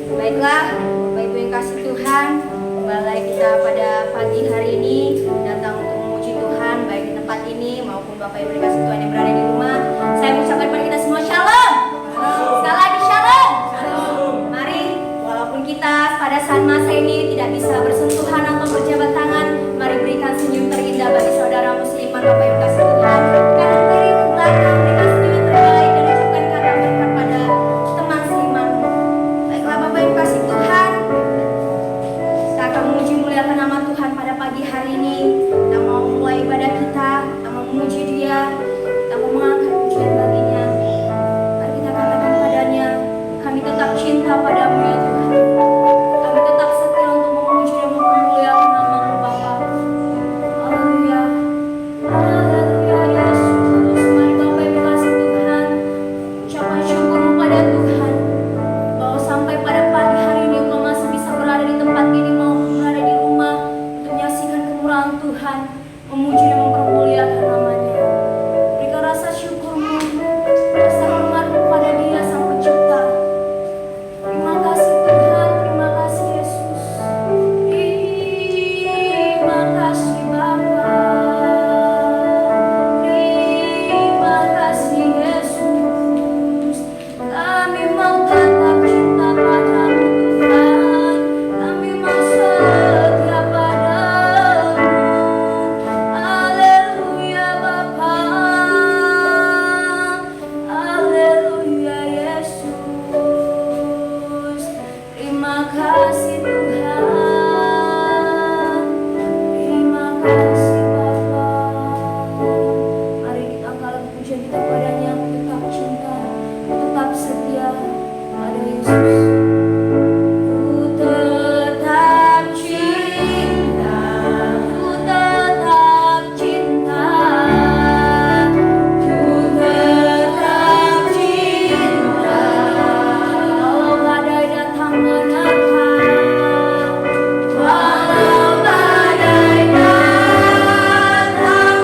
Baiklah, Bapak Ibu yang kasih Tuhan, kembali lagi kita pada pagi hari ini datang untuk memuji Tuhan baik di tempat ini maupun Bapak Ibu yang kasih Tuhan yang berada di rumah. Saya mengucapkan kepada kita semua shalom. Sekali lagi shalom. Mari, walaupun kita pada saat masa ini tidak bisa bersentuhan atau berjabat tangan, mari berikan senyum terindah bagi saudara musliman Bapak Ibu yang kasih Tuhan. Kanan kiri belakang berikan senyum terbaik dan ucapkan kata berkat pada teman seimanmu. Baiklah Bapak Ibu kasih Tuhan, kita akan memuji muliakan nama Tuhan pada pagi hari ini. Kita mau mulai ibadah kita, kita mau memuji Dia, kita mau mengangkat pujian baginya. Mari kita katakan padanya, kami tetap cinta padamu ya Tuhan. Kami tetap setia untuk memuji dan memuliakan nama-Mu Bapa. Haleluya. Haleluya Yesus. Mari Bapak Ibu kasih Tuhan, ucapan syukur pada Tuhan bahwa sampai pada pagi hari ini Engkau masih bisa berada di tempat ini maupun berada di rumah untuk menyaksikan kemurahan Tuhan, memuji dan mempermuliakan namanya. Berikan rasa syukur-Mu, rasa hormat-Mu pada Dia Sang Pencipta. Terima kasih Tuhan, terima kasih Yesus. Terima kasih Bapa. Terima kasih Yesus. Kami mau tetap cinta padamu Tuhan. Kami mau setia padamu. Haleluya Bapa. Haleluya Yesus. Terima kasih Tuhan. Terima kasih Bapa. Mari kita angkat pujian kita padanya, tetap cinta, tetap setia pada Yesus. Ku tetap cinta, ku tetap cinta, ku tetap cinta. Walau badai datang menerpa, walau badai datang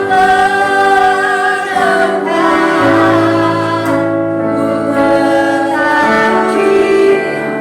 menerpa, ku tetap cinta.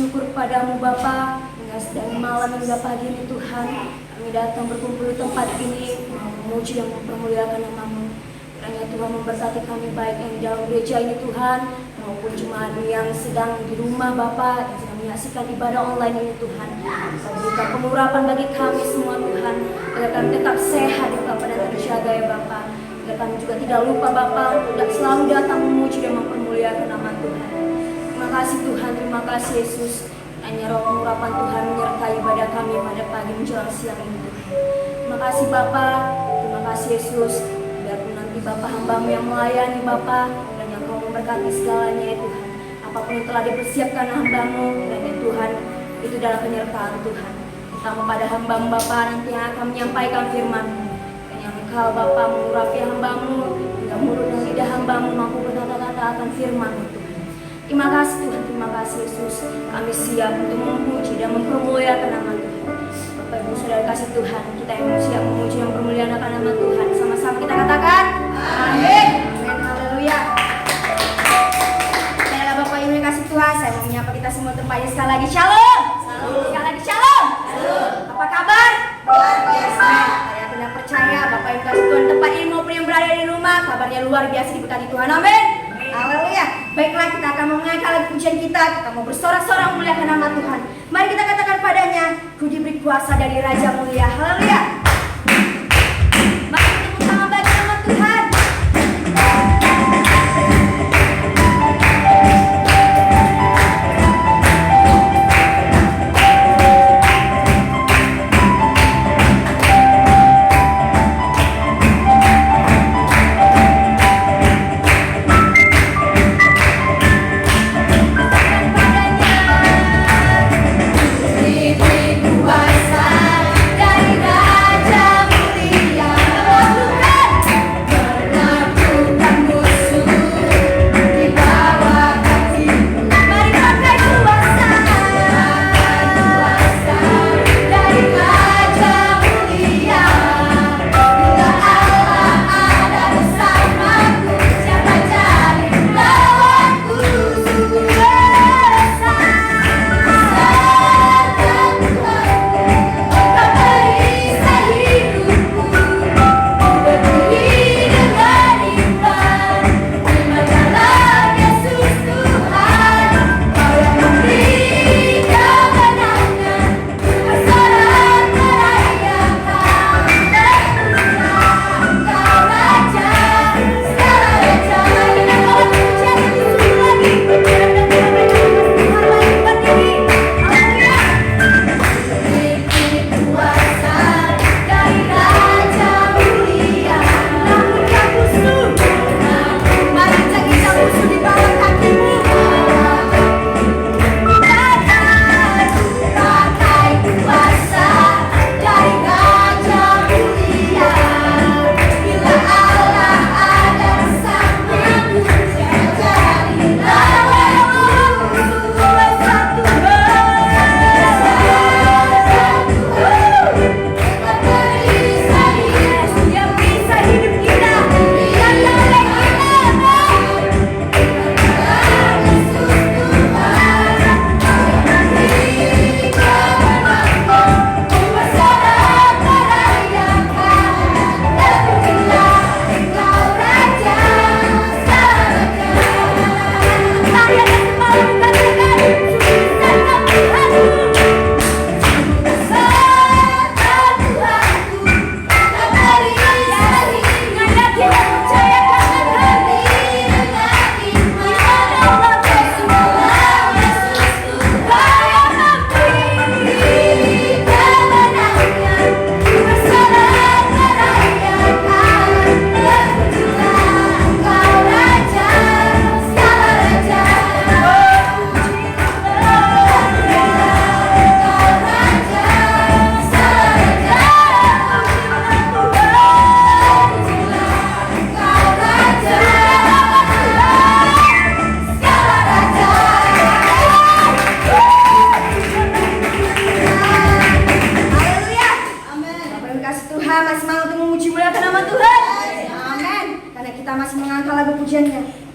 bersyukur kepadamu Bapa, dari malam hingga pagi ini Tuhan, kami datang berkumpul di tempat ini, memuji dan mempermuliakan nama-Mu. Kiranya Tuhan memberkati kami baik yang di dalam gereja ini Tuhan, maupun jemaat yang sedang di rumah Bapa, yang sedang menyaksikan ibadah online ini Tuhan. Kau berikan pengurapan bagi kami semua Tuhan, agar kami tetap sehat di Bapa dan terjaga ya Bapa. Agar kami juga tidak lupa Bapa, untuk selalu datang memuji dan mempermuliakan nama Tuhan. Terima kasih Tuhan, terima kasih Yesus. Hanya roh pengurapan Tuhan menyertai ibadah kami pada pagi menjelang siang ini Tuhan. Terima kasih Bapa, terima kasih Yesus. Biarpun nanti Bapa hamba-Mu yang melayani Bapa, dan yang Kau memberkati segalanya ya Tuhan. Apapun yang telah dipersiapkan hamba-Mu, kiranya Tuhan itu dalam penyertaan Tuhan. Terutama pada hamba-Mu Bapa nanti yang akan menyampaikan firman-Mu. Dan yang Engkau Bapa mengurapi hamba-Mu, hingga mulut dan lidah hamba-Mu mampu berkata-kata akan firman-Mu Tuhan. Terima kasih Tuhan, terima kasih Yesus. Kami siap untuk memuji dan mempermuliakan nama Tuhan. Bapak Ibu Saudara kasih Tuhan, kita yang siap memuji dan mempermuliakan nama Tuhan. Sama-sama kita katakan amin. Amin, haleluya. Baiklah Bapak Ibu yang kasih Tuhan, saya mau menyapa kita semua tempatnya sekali lagi. Shalom. Sekali lagi shalom. Apa kabar? Luar biasa. Saya benar percaya Bapak Ibu kasih Tuhan tempat ini maupun yang berada di rumah, kabarnya luar biasa diberkati Tuhan. Amin. Haleluya. Baiklah, kita akan mengangkat lagu pujian kita mau bersorak-sorak memuliakan nama Tuhan. Mari kita katakan padanya, Ku diberi kuasa dari Raja Mulia. Haleluya. Mari kita tepuk tangan bagi nama Tuhan.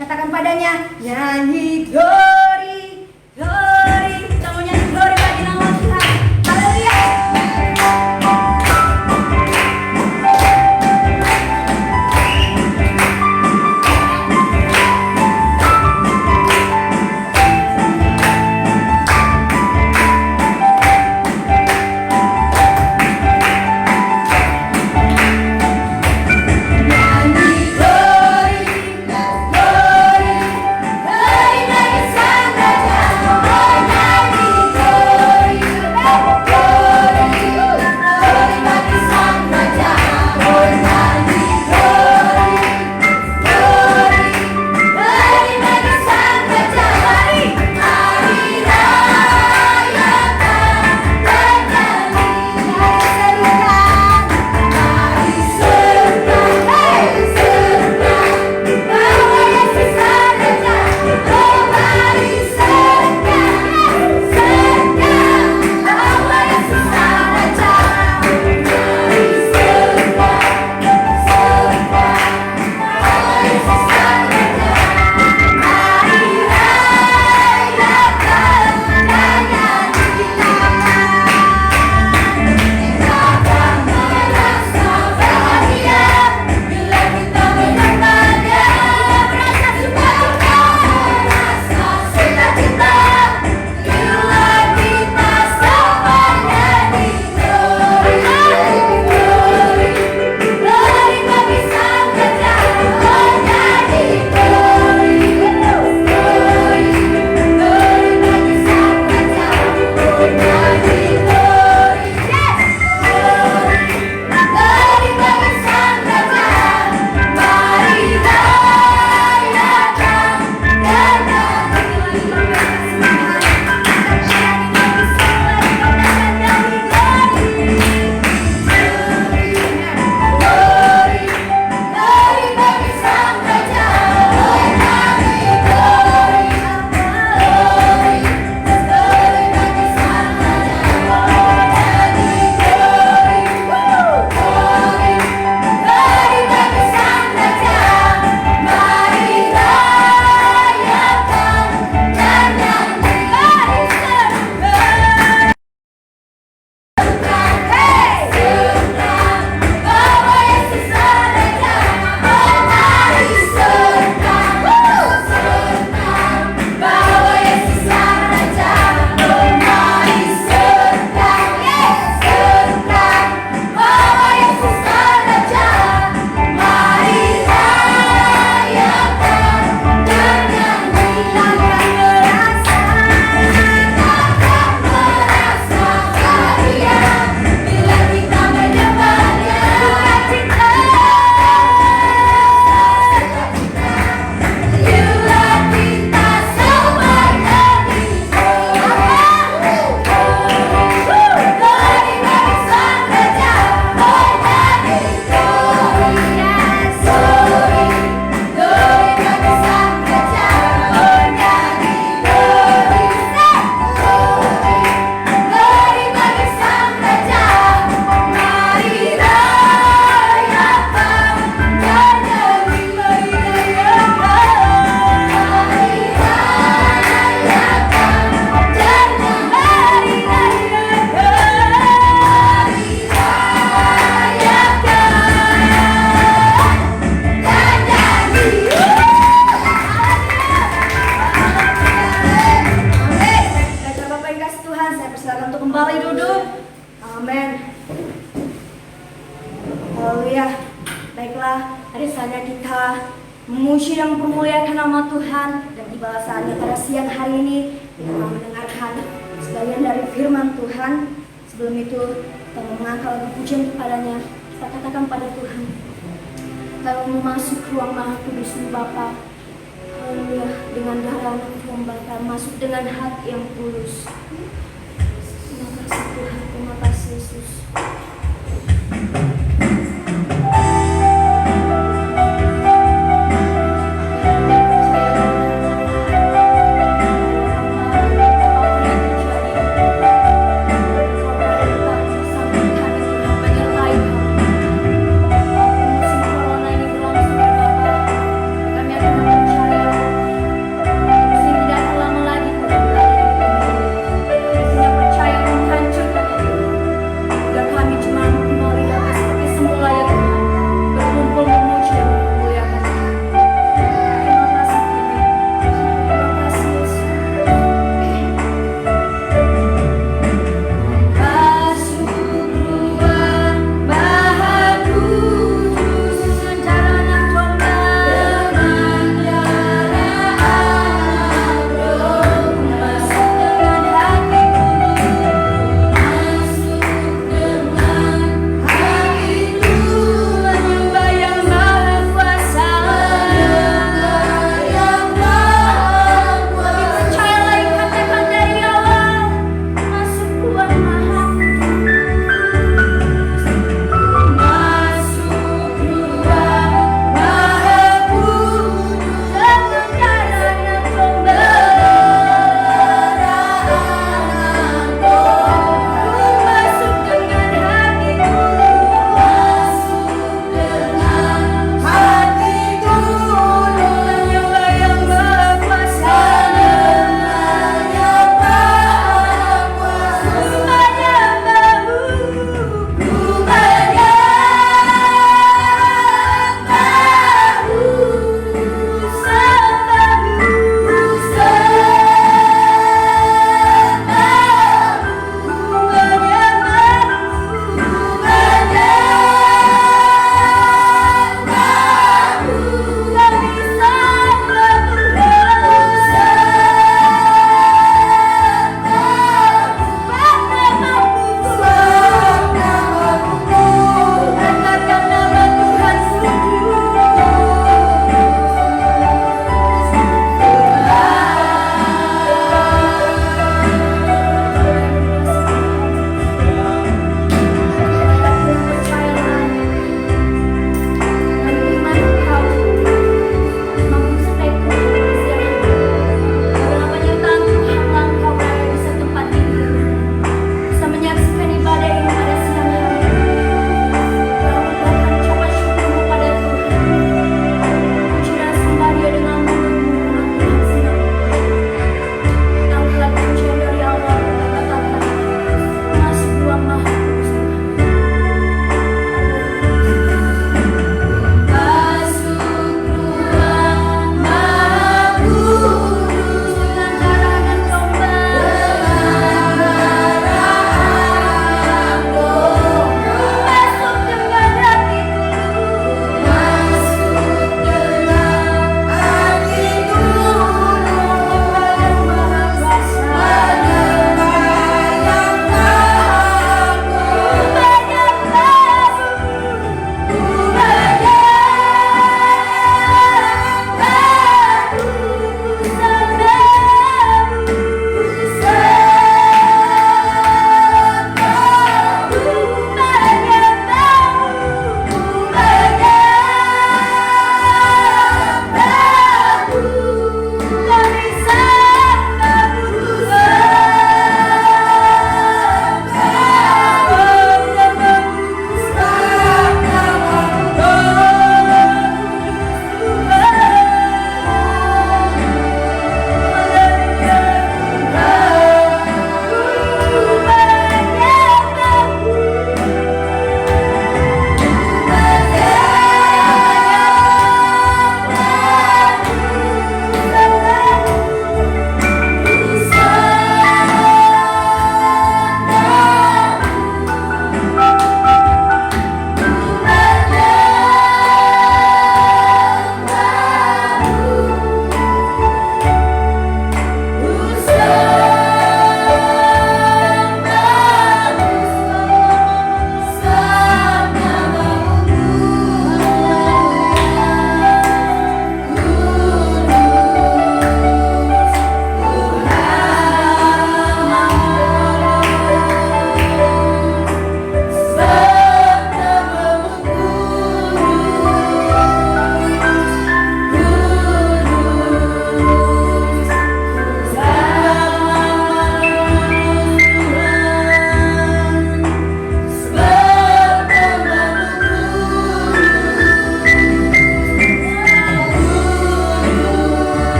Katakan padanya, nyanyi glory, glory. Kita mau Tuhan, saya persilakan untuk kembali duduk. Amin. Haleluya. Baiklah, hari saatnya kita memuji dan mempermuliakan nama Tuhan. Dan tiba saatnya pada siang hari ini kita akan mendengarkan sebagian dari firman Tuhan. Sebelum itu kita mengangkat lagu pujian kepadanya. Kita katakan pada Tuhan, kalau mau masuk ruang Maha Kudus Bapa, haleluya, dengan darah yang bakar, masuk dengan hati yang tulus. Terima kasih Tuhan, terima kasih Yesus. Percaya menghancurkan itu.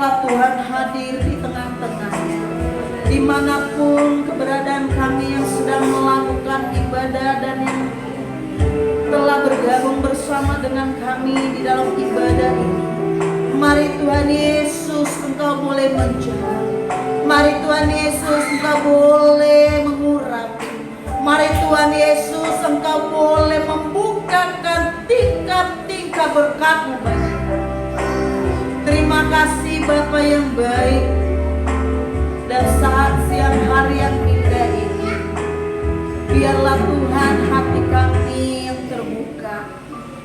biarlah Tuhan hadir di tengah-tengahnya. Dimanapun keberadaan kami yang sedang melakukan ibadah dan yang telah bergabung bersama dengan kami di dalam ibadah ini, mari Tuhan Yesus, Engkau boleh menjawab. Mari Tuhan Yesus, Engkau boleh mengurapi. Mari Tuhan Yesus, Engkau boleh membukakan tingkap-tingkap berkat-Mu bagi kami. Terima kasih Bapa yang baik. Dan saat siang hari yang indah ini, biarlah Tuhan hati kami yang terbuka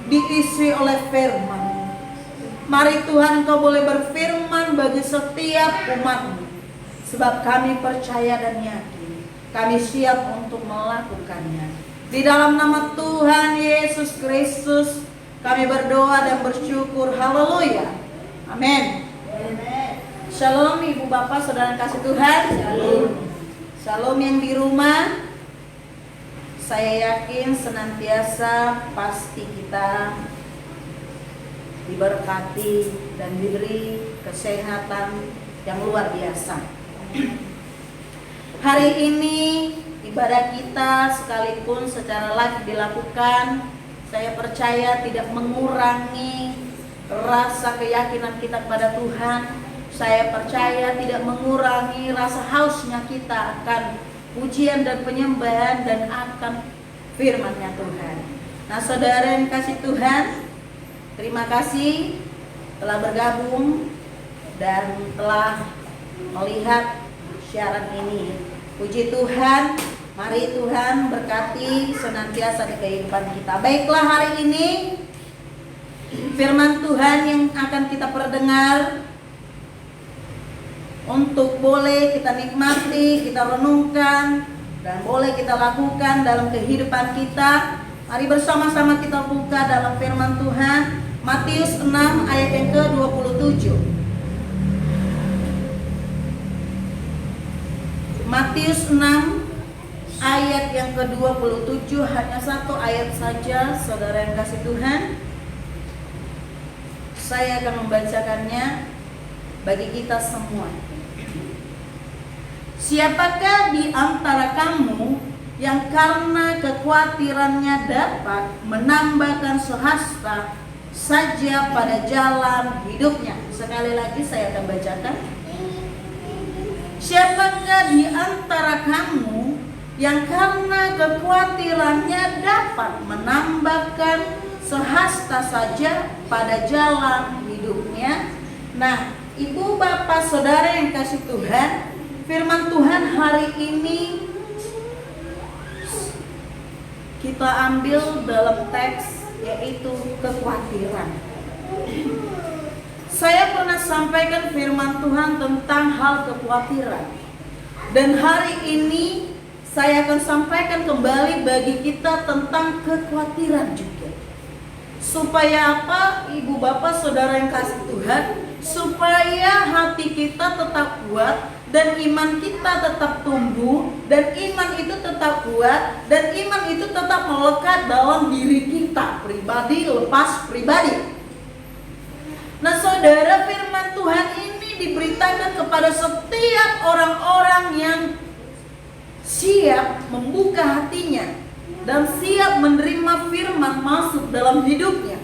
diisi oleh firman. Mari Tuhan Engkau boleh berfirman bagi setiap umat-Mu. Sebab kami percaya dan yakin kami siap untuk melakukannya. Di dalam nama Tuhan Yesus Kristus kami berdoa dan bersyukur. Haleluya. Amin. Shalom Ibu Bapak Saudara kasih Tuhan. Shalom. Shalom yang di rumah. Saya yakin senantiasa pasti kita diberkati dan diberi kesehatan yang luar biasa. Hari ini ibadah kita sekalipun secara live dilakukan, saya percaya tidak mengurangi rasa keyakinan kita kepada Tuhan. Saya percaya tidak mengurangi rasa hausnya kita akan pujian dan penyembahan dan akan firman-Nya Tuhan. Nah, saudara yang kasih Tuhan, terima kasih telah bergabung dan telah melihat siaran ini. Puji Tuhan, mari Tuhan berkati senantiasa di kehidupan kita. Baiklah, hari ini firman Tuhan yang akan kita perdengar untuk boleh kita nikmati, kita renungkan, dan boleh kita lakukan dalam kehidupan kita. Mari bersama-sama kita buka dalam firman Tuhan, Matius 6 ayat yang ke-27. Matius 6 ayat yang ke-27, hanya satu ayat saja saudara yang kasih Tuhan. Saya akan membacakannya bagi kita semua. Siapakah di antara kamu yang karena kekhawatirannya dapat menambahkan sehasta saja pada jalan hidupnya? Sekali lagi saya akan bacakan. Siapakah di antara kamu yang karena kekhawatirannya dapat menambahkan sehasta saja pada jalan hidupnya? Nah, Ibu Bapak Saudara yang kasih Tuhan, firman Tuhan hari ini kita ambil dalam teks yaitu kekhawatiran. Saya pernah sampaikan firman Tuhan tentang hal kekhawatiran. Dan hari ini saya akan sampaikan kembali bagi kita tentang kekhawatiran juga. Supaya apa, Ibu Bapak Saudara yang kasih Tuhan? Supaya hati kita tetap kuat dan iman kita tetap tumbuh, dan iman itu tetap kuat, dan iman itu tetap melekat dalam diri kita pribadi lepas pribadi. Nah, saudara, firman Tuhan ini diberitakan kepada setiap orang-orang yang siap membuka hatinya dan siap menerima firman masuk dalam hidupnya.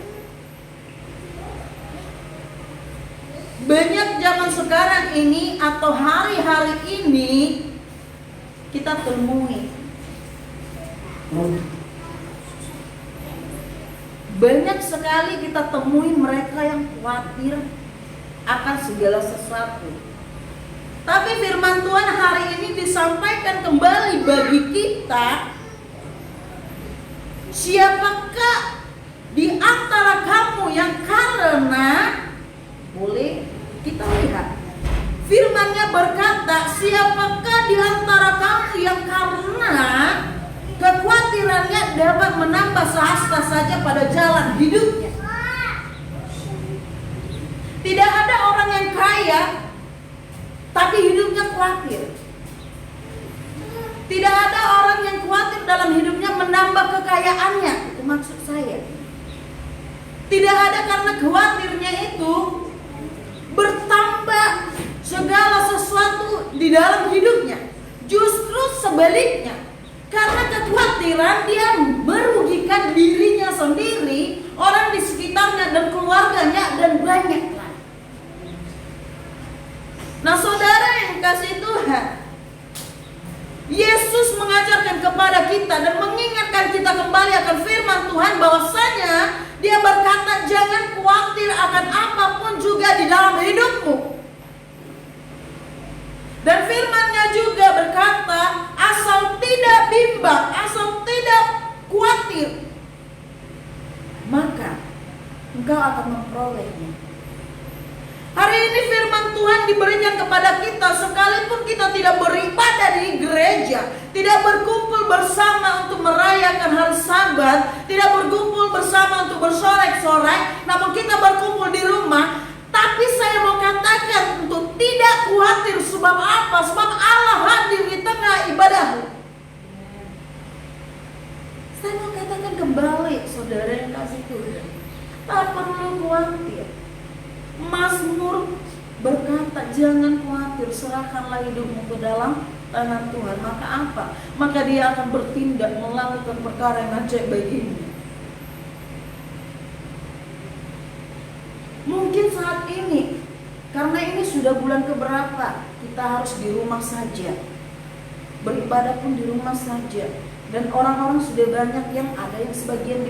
Banyak zaman sekarang ini atau hari-hari ini kita temui banyak sekali kita temui mereka yang khawatir akan segala sesuatu. Tapi firman Tuhan hari ini disampaikan kembali bagi kita. Siapakah di antara kamu yang karena, boleh kita lihat firman-Nya berkata, siapakah di antara kamu yang karena kekhawatirannya dapat menambah sehasta saja pada jalan hidupnya? Tidak ada orang yang kaya tapi hidupnya khawatir. Tidak ada orang yang khawatir dalam hidupnya menambah kekayaannya. Itu maksud saya. Tidak ada, karena khawatirnya itu bertambah di dalam hidupnya. Justru sebaliknya, karena kekhawatiran dia merugikan dirinya sendiri, orang di sekitarnya dan keluarganya, dan banyak lagi. Nah saudara yang kasih Tuhan, Yesus mengajarkan kepada kita dan mengingatkan kita kembali akan firman Tuhan bahwasanya dia berkata jangan khawatir akan apapun juga di dalam hidupmu. Dan firman-Nya juga berkata asal tidak bimbang, asal tidak khawatir, maka engkau akan memperolehnya. Hari ini firman Tuhan diberikan kepada kita sekalipun kita tidak beribadah di gereja, tidak berkumpul bersama untuk merayakan hari Sabat, tidak berkumpul bersama untuk bersorak-sorai, namun kita berkumpul di rumah. Tapi saya mau katakan untuk tidak khawatir. Sebab apa? Sebab Allah hadir di tengah ibadahmu. Saya mau katakan kembali saudara yang kasih Tuhan, tak perlu khawatir. Mazmur berkata jangan khawatir, serahkanlah hidupmu ke dalam tangan Tuhan. Maka apa? Maka dia akan bertindak melakukan perkara yang ajaib bagimu. Mungkin saat ini, karena ini sudah bulan keberapa, kita harus di rumah saja, beribadah pun di rumah saja. Dan orang-orang sudah banyak yang ada yang sebagian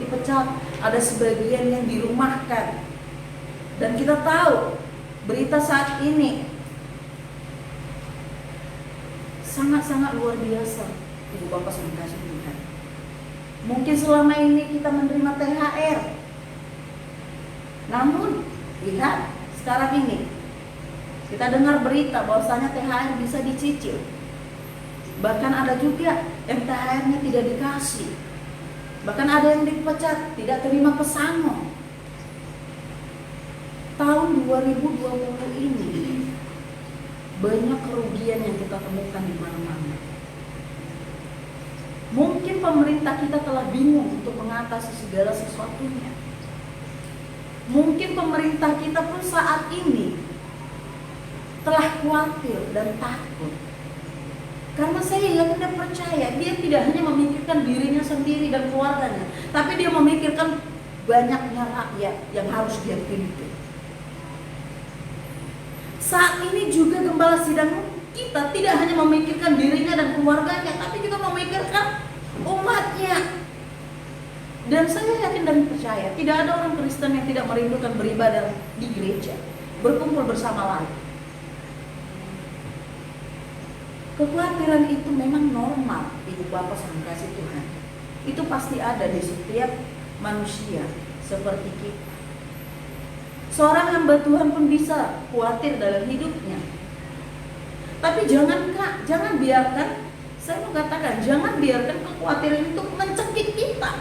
dipecat, ada sebagian yang dirumahkan. Dan kita tahu berita saat ini sangat-sangat luar biasa. Ibu Bapak yang kasih Tuhan, mungkin selama ini kita menerima THR, namun lihat sekarang ini kita dengar berita bahwasanya THR bisa dicicil. Bahkan ada juga yang THR-nya tidak dikasih. Bahkan ada yang dipecat, tidak terima pesangon. Tahun 2020 ini banyak kerugian yang kita temukan di mana-mana. Mungkin pemerintah kita telah bingung untuk mengatasi segala sesuatunya. Mungkin pemerintah kita pun saat ini telah khawatir dan takut. Karena saya yakin dan percaya dia tidak hanya memikirkan dirinya sendiri dan keluarganya, tapi dia memikirkan banyaknya rakyat yang harus dia pimpin. Saat ini juga gembala sidang kita tidak hanya memikirkan dirinya dan keluarganya, tapi juga memikirkan umatnya. Dan saya yakin dan percaya tidak ada orang Kristen yang tidak merindukan beribadah di gereja, berkumpul bersama lagi. Kekhawatiran itu memang normal, Ibu Bapak yang kasih Tuhan. Itu pasti ada di setiap manusia seperti kita. Seorang hamba Tuhan pun bisa khawatir dalam hidupnya. Tapi jangan biarkan, saya mau katakan, jangan biarkan kekhawatiran itu mencekik kita.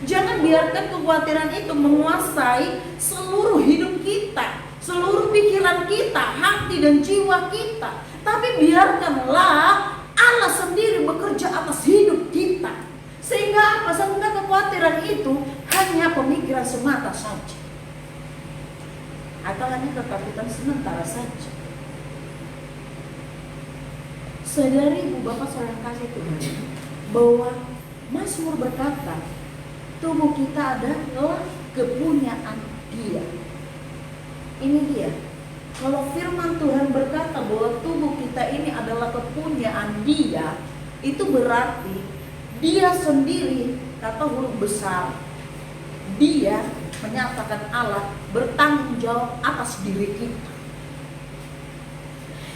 Jangan biarkan kekhawatiran itu menguasai seluruh hidup kita, seluruh pikiran kita, hati dan jiwa kita. Tapi biarkanlah Allah sendiri bekerja atas hidup kita. Sehingga apa? Sehingga kekhawatiran itu hanya pemikiran semata saja, atau hanya ketakutan sementara saja. Sadari Ibu Bapak saudara kasih Tuhan bahwa Mazmur berkata tubuh kita adalah kepunyaan Dia. Ini dia. Kalau firman Tuhan berkata bahwa tubuh kita ini adalah kepunyaan Dia, itu berarti Dia sendiri, kata huruf besar, Dia menyatakan Allah bertanggung jawab atas diri kita.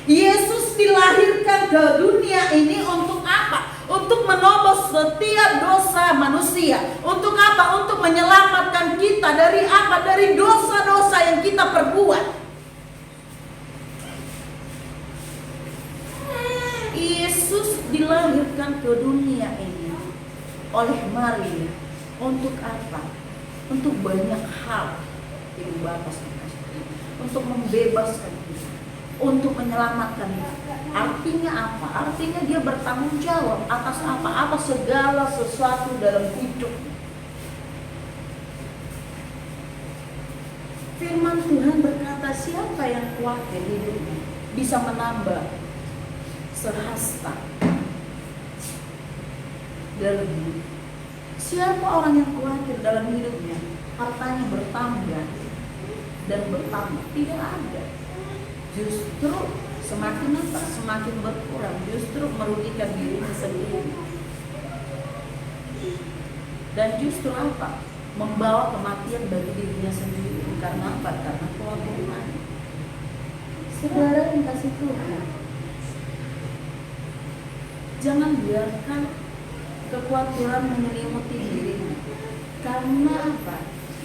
Yesus dilahirkan ke dunia ini untuk apa? Untuk menebus setiap dosa manusia. Untuk apa? Untuk menyelamatkan kita dari apa? Dari dosa-dosa yang kita perbuat. Yesus dilahirkan ke dunia ini oleh Maria. Untuk apa? Untuk banyak hal. Ibu Bapak, untuk membebaskan kita, untuk menyelamatkan kita. Artinya apa? Artinya dia bertanggung jawab atas apa? Atas segala sesuatu dalam hidup. Firman Tuhan berkata, siapa yang khawatir hidupnya bisa menambah sehasta dalam hidup. Siapa orang yang khawatir dalam hidupnya hartanya bertambah dan bertambah? Tidak ada. Justru semakin berkurang, justru merugikan dirinya sendiri. Dan justru apa? Membawa kematian bagi dirinya sendiri. Karena apa? Karena kekhawatiran. Saudara yang kasih Tuhan, jangan biarkan kekhawatiran menyelimuti dirimu. Karena apa?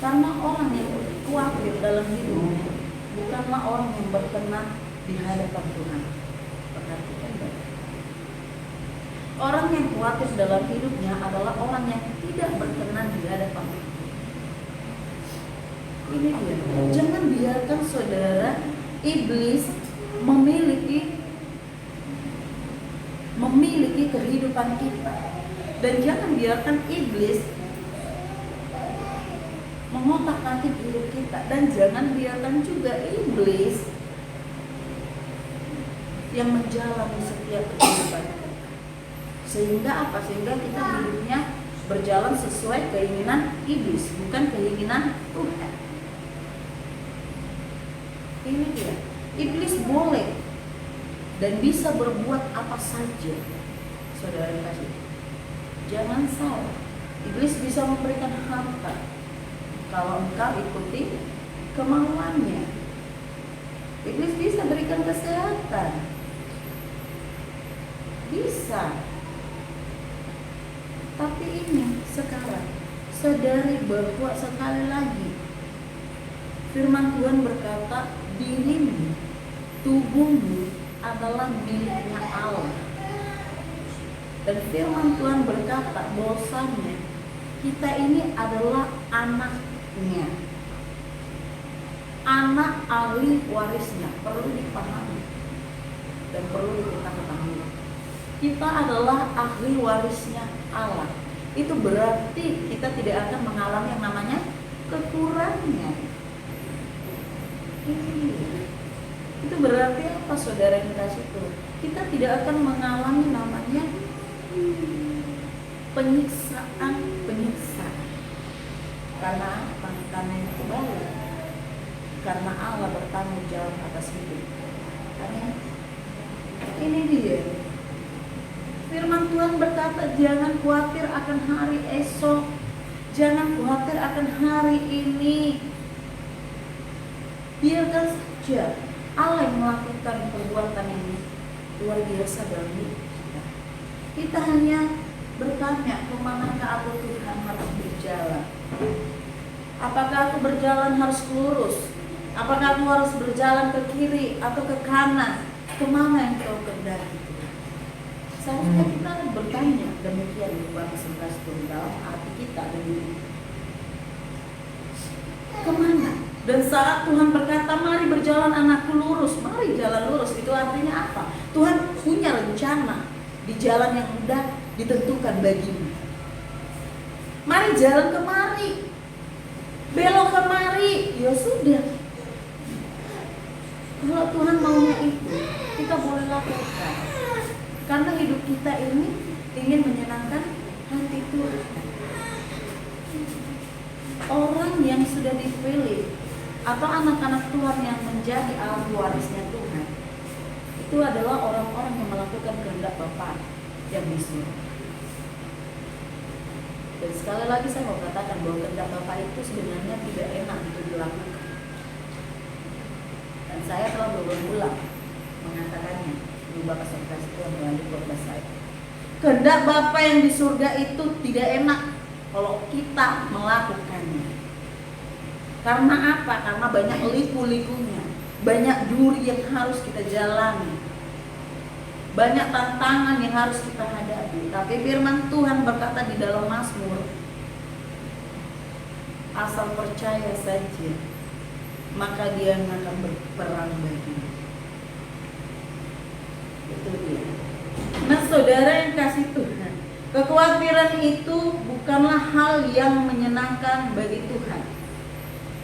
Karena orang yang khawatir dalam hidupnya bukanlah orang yang berkenan di hadapan Tuhan. Perhatikan baik. Orang yang khawatir dalam hidupnya adalah orang yang tidak berkenan di hadapan Tuhan. Ini dia. Jangan biarkan saudara iblis memiliki kehidupan kita. Dan jangan biarkan iblis mengotak-atik hidup kita. Dan jangan biarkan juga iblis yang menjalani setiap kehidupan kita. Sehingga apa? Sehingga kita hidupnya berjalan sesuai keinginan iblis, bukan keinginan Tuhan. Ini dia. Iblis boleh dan bisa berbuat apa saja. Saudara yang kasih, jangan salah. Iblis bisa memberikan harta kalau engkau ikuti kemauannya. Iblis bisa berikan kesehatan, bisa. Tapi ini sekarang sadari bahwa sekali lagi firman Tuhan berkata, dirimu, tubuhmu adalah miliknya Allah. Dan firman Tuhan berkata bahwasanya kita ini adalah anaknya, anak ahli warisnya. Perlu dipahami dan perlu kita ketahui, kita adalah ahli warisnya Allah. Itu berarti kita tidak akan mengalami yang namanya kekurangan. Itu berarti apa, saudara yang kasih Tuhan? Kita tidak akan mengalami namanya penyiksaan. Karena apa? Karena yang kembali, karena Allah bertanggung jawab atas hidup. Karena ini dia. Firman Tuhan berkata, jangan khawatir akan hari esok, jangan khawatir akan hari ini. Biarkan saja Allah yang melakukan perbuatan yang luar biasa dalam hidup kita. Kita hanya bertanya, kemanakah aku Tuhan harus berjalan? Apakah aku berjalan harus lurus? Apakah aku harus berjalan ke kiri atau ke kanan? Kemana yang kau kehendaki? Seharusnya kita bertanya demikian di Lukas 11 dalam hati kita dan diri. Kemana? Dan saat Tuhan berkata, mari berjalan anakku lurus, mari jalan lurus, itu artinya apa? Tuhan punya rencana di jalan yang sudah ditentukan bagimu. Mari jalan kemari, belok kemari, ya sudah. Kalau Tuhan maunya itu, kita boleh lakukan. Karena hidup kita ini ingin menyenangkan hati Tuhan. Orang yang sudah dipilih atau anak-anak Tuhan yang menjadi ahli warisnya Tuhan, itu adalah orang-orang yang melakukan kehendak Bapa yang di surga. Dan sekali lagi saya mau katakan bahwa kehendak Bapa itu sebenarnya tidak enak untuk dilakukan. Dan saya telah berulang-ulang mengatakannya di Bapak Surga Tuhan melalui khotbah saya. Kehendak Bapa yang di surga itu tidak enak kalau kita melakukannya. Karena apa? Karena banyak liku-likunya, banyak duri yang harus kita jalani, banyak tantangan yang harus kita hadapi. Tapi firman Tuhan berkata di dalam Mazmur, asal percaya saja, maka Dia akan berperang bagimu. Itu dia. Nah, saudara yang kasih Tuhan, kekhawatiran itu bukanlah hal yang menyenangkan bagi Tuhan.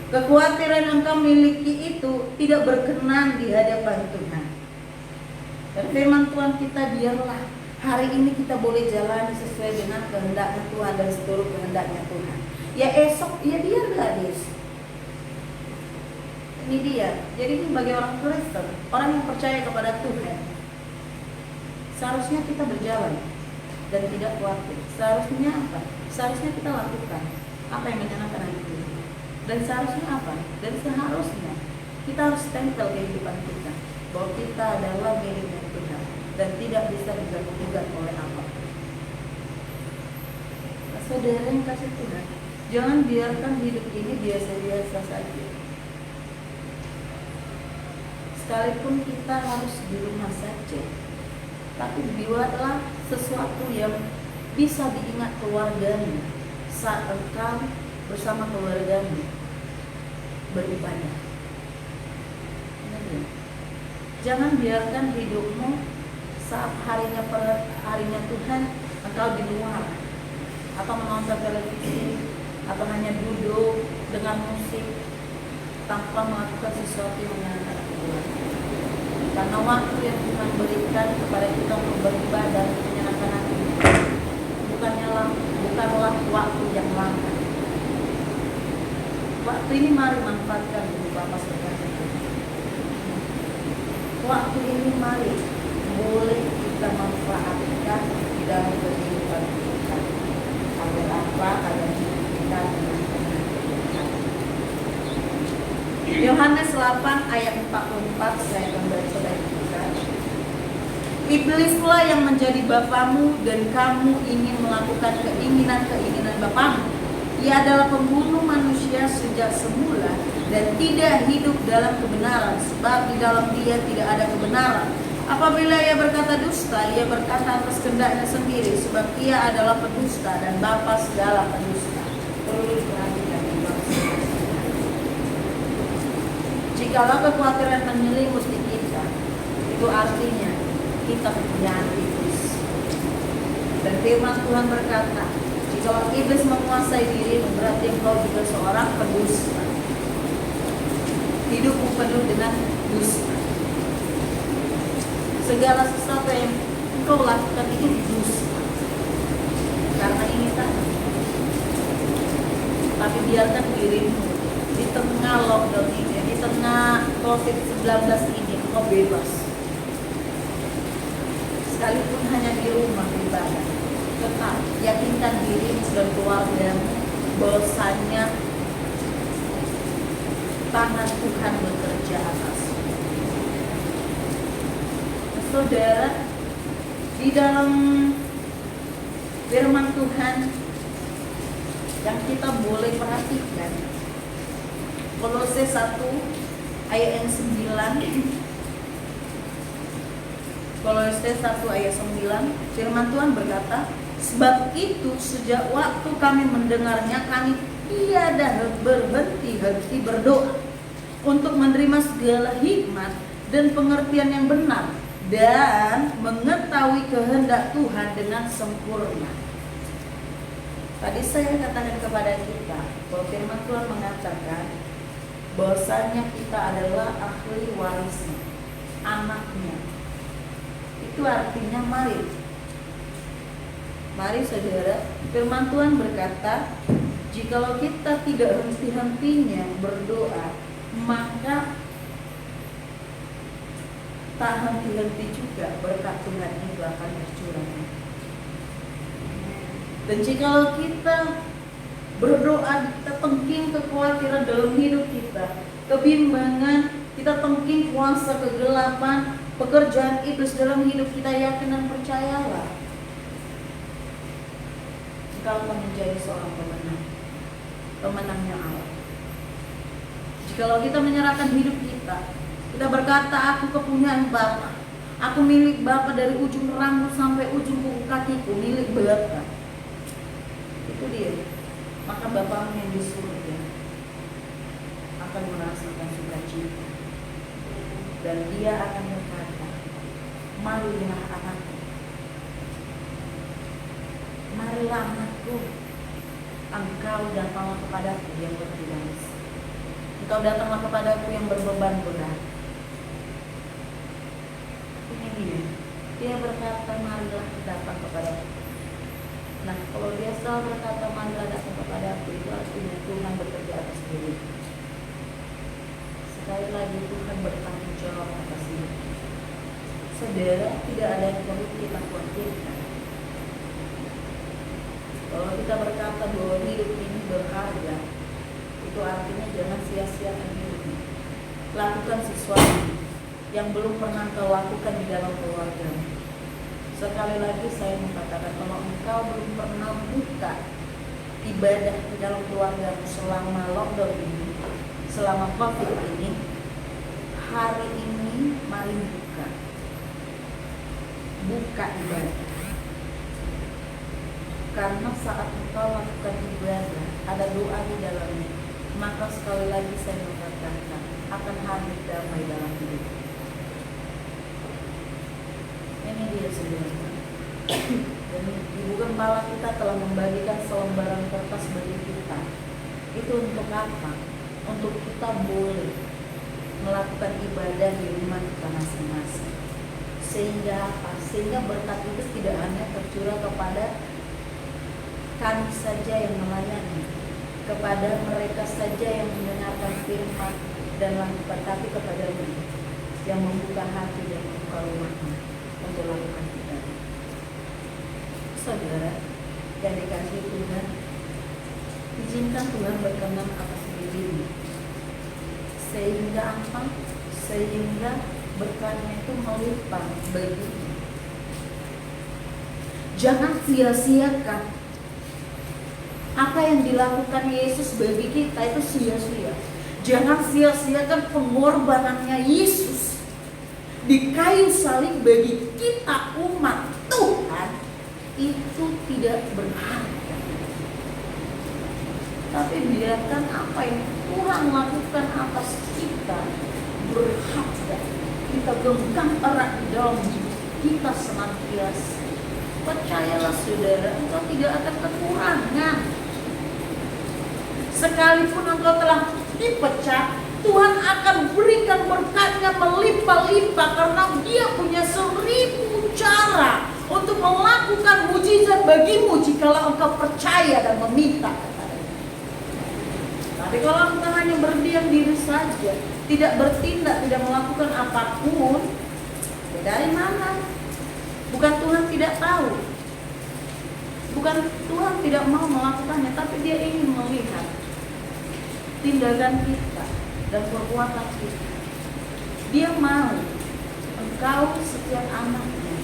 Kekhawatiran yang kau miliki itu tidak berkenan di hadapan Tuhan. Dan firman Tuhan kita, biarlah hari ini kita boleh jalan sesuai dengan kehendaknya Tuhan dan seluruh kehendaknya Tuhan. Ya esok, ya biarlah dia. Ini dia. Jadi ini bagi orang Kristen, orang yang percaya kepada Tuhan, seharusnya kita berjalan dan tidak khawatir. Seharusnya apa? Seharusnya kita lakukan apa yang menyenangkan hati Tuhan. Dan seharusnya apa? Dan seharusnya kita harus tempel kehidupan kita bahwa kita adalah miliknya Tuhan dan tidak bisa diganggu-gugat oleh apapun. Saudara yang kasih Tuhan, jangan biarkan hidup ini biasa-biasa saja. Sekalipun kita harus di rumah saja, tapi buatlah sesuatu yang bisa diingat keluargamu saat engkau bersama keluargamu beribadah. Jangan biarkan hidupmu saat harinya Tuhan engkau di luar atau menonton televisi atau hanya duduk dengan musik tanpa melakukan sesuatu yang menyenangkan Tuhan. Karena waktu yang Tuhan berikan kepada kita untuk beribadah menyenangkan hati bukanlah waktu yang lama. Waktu ini mari manfaatkan untuk Bapak Saudara. Waktu ini mari boleh kita manfaatkan di dalam kehidupan kita. Agar apa? Agar kita Yohanes 8 ayat 44 saya akan baca dari kita. Iblislah yang menjadi bapamu dan kamu ingin melakukan keinginan bapamu. Ia adalah pembunuh manusia sejak semula dan tidak hidup dalam kebenaran, sebab di dalam dia tidak ada kebenaran. Apabila ia berkata dusta, ia berkata atas kehendaknya sendiri, sebab ia adalah pendusta dan bapa segala pendusta. Perlu diperhatikan. Jikalau kekhawatiran menyelimuti kita, itu artinya kita punya iblis. Dan firman Tuhan berkata, jikalau iblis menguasai dirimu, berarti engkau juga seorang pendusta. Hidupmu penuh dengan dusta. Segala sesuatu yang engkau lakukan itu dusta. Karena ini tadi. Tapi biarkan dirimu di tengah lockdown ini, di tengah COVID-19 ini, engkau bebas. Sekalipun hanya di rumah ibadah, tetap yakinkan dirimu dan keluargamu bahwasanya tangan Tuhan bekerja atas. Saudara, di dalam firman Tuhan yang kita boleh perhatikan, Kolose 1 ayat yang 9. Kolose 1 ayat 9, firman Tuhan berkata, sebab itu sejak waktu kami mendengarnya, kami tiada berhenti berdoa untuk menerima segala hikmat dan pengertian yang benar dan mengetahui kehendak Tuhan dengan sempurna. Tadi saya katakan kepada kita bahwa firman Tuhan mengatakan bahwasanya kita adalah ahli warisnya, anaknya. Itu artinya mari saudara, firman Tuhan berkata, jikalau kita tidak henti-hentinya berdoa, maka tak henti-henti juga berkat Tuhan itu akan bercurah. Dan jikalau kita berdoa, kita tengking kekhawatiran dalam hidup kita, kebimbangan, kita tengking kuasa kegelapan, pekerjaan iblis dalam hidup kita, yakin dan percayalah, engkau akan menjadi seorang pemenangnya Allah. Jikalau kita menyerahkan hidup kita berkata, aku kepunyaan Bapa, aku milik Bapa dari ujung rambut sampai ujung kuku kakiku, milik Bapa. Itu dia. Maka Bapamu yang di surga akan merasakan sukacita, dan dia akan berkata, marilah anakku, marilah anakku, engkau datanglah kepadaku yang berdinas, engkau datanglah kepadaku yang berbeban berat. Ini ini. Dia berkata, marilah datang kepada aku. Nah, kalau dia selalu berkata, marilah datang kepada aku, itu artinya Tuhan bekerja atas diri. Sekali lagi, Tuhan bertanggung jawab atas hidup kita. Saudara, tidak ada yang perlu kita khawatirkan. Kalau kita berkata bahwa hidup ini berharga, itu artinya jangan sia-siakan hidupnya. Lakukan sesuatu yang belum pernah kau lakukan di dalam keluarga. Sekali lagi saya mengatakan, kalau engkau belum pernah buka ibadah di dalam keluarga selama lockdown ini, selama COVID ini, hari ini mari buka ibadah. Karena saat engkau lakukan ibadah, ada doa di dalamnya, maka sekali lagi saya mengatakan akan hadir damai dalam hidup. Ini dia saudara. Dan Ibu Gembala kita telah membagikan selembaran kertas bagi kita. Itu untuk apa? Untuk kita boleh melakukan ibadah di rumah kita masing-masing. Sehingga apa? Sehingga berkat itu tidak hanya tercurah kepada kami saja yang melayani, kepada mereka saja yang mendengarkan firman dan lakukan, tapi kepada mereka yang membuka hati dan membuka rumahnya untuk lakukan ibadah. Saudara yang dikasihi Tuhan, izinkan Tuhan berkenan atas dirimu, sehingga apa? Sehingga berkatnya itu melimpah bagimu. Jangan sia-siakan apa yang dilakukan Yesus bagi kita, itu sia-sia. Jangan sia-siakan pengorbanannya Yesus di kayu salib bagi kita umat Tuhan, itu tidak berharga. Tapi biarkan apa yang Tuhan lakukan atas kita berharga. Kita genggam erat di dalam hidup kita senantiasa. Percayalah saudara, engkau tidak akan kekurangan. Sekalipun engkau telah dipecat, Tuhan akan berikan berkatnya melimpah-limpah, karena Dia punya 1000 cara untuk melakukan mujizat bagimu jikalau engkau percaya dan meminta kepada-Nya. Tapi kalau engkau hanya berdiam diri saja, tidak bertindak, tidak melakukan apapun, dari mana? Bukan Tuhan tidak tahu, bukan Tuhan tidak mau melakukannya, tapi Dia ingin melihat tindakan kita dan perbuatan kita. Dia mau engkau setiap anaknya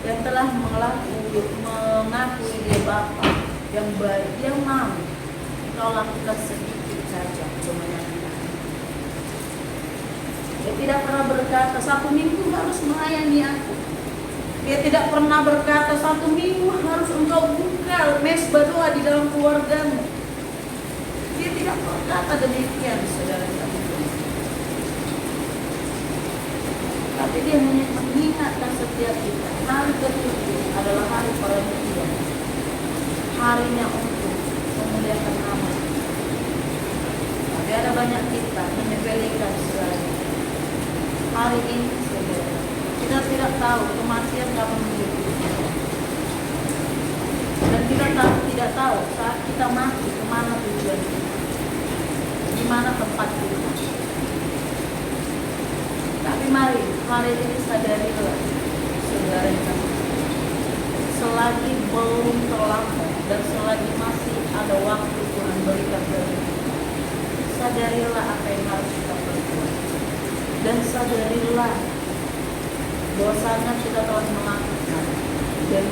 yang telah mengakui Dia Bapa yang baik, Dia mau engkau lakukan sedikit saja untuk menyenangkan. Dia tidak pernah berkata 1 minggu harus melayani aku. Dia tidak pernah berkata 1 minggu harus engkau buka mesbah doa di dalam keluargamu. Dia tidak berkata demikian, saudara-saudara. Tapi Dia hanya mengingatkan setiap kita, hari ke-7 adalah hari perhentian, harinya untuk memuliakan nama. Tapi ada banyak kita menyepelekan segalanya. Hari ini, saudara, kita tidak tahu kematian kapan menjemputnya. Dan kita tidak tahu saat kita mati kemana tujuan kita, di mana tempat kita. Tapi mari hari ini sadarilah, saudara yang kasih, selagi belum terlambat dan selagi masih ada waktu Tuhan berikan bagi kita, sadarilah apa yang harus kita perbuat. Dan sadarilah bahwasanya kita telah melakukan dan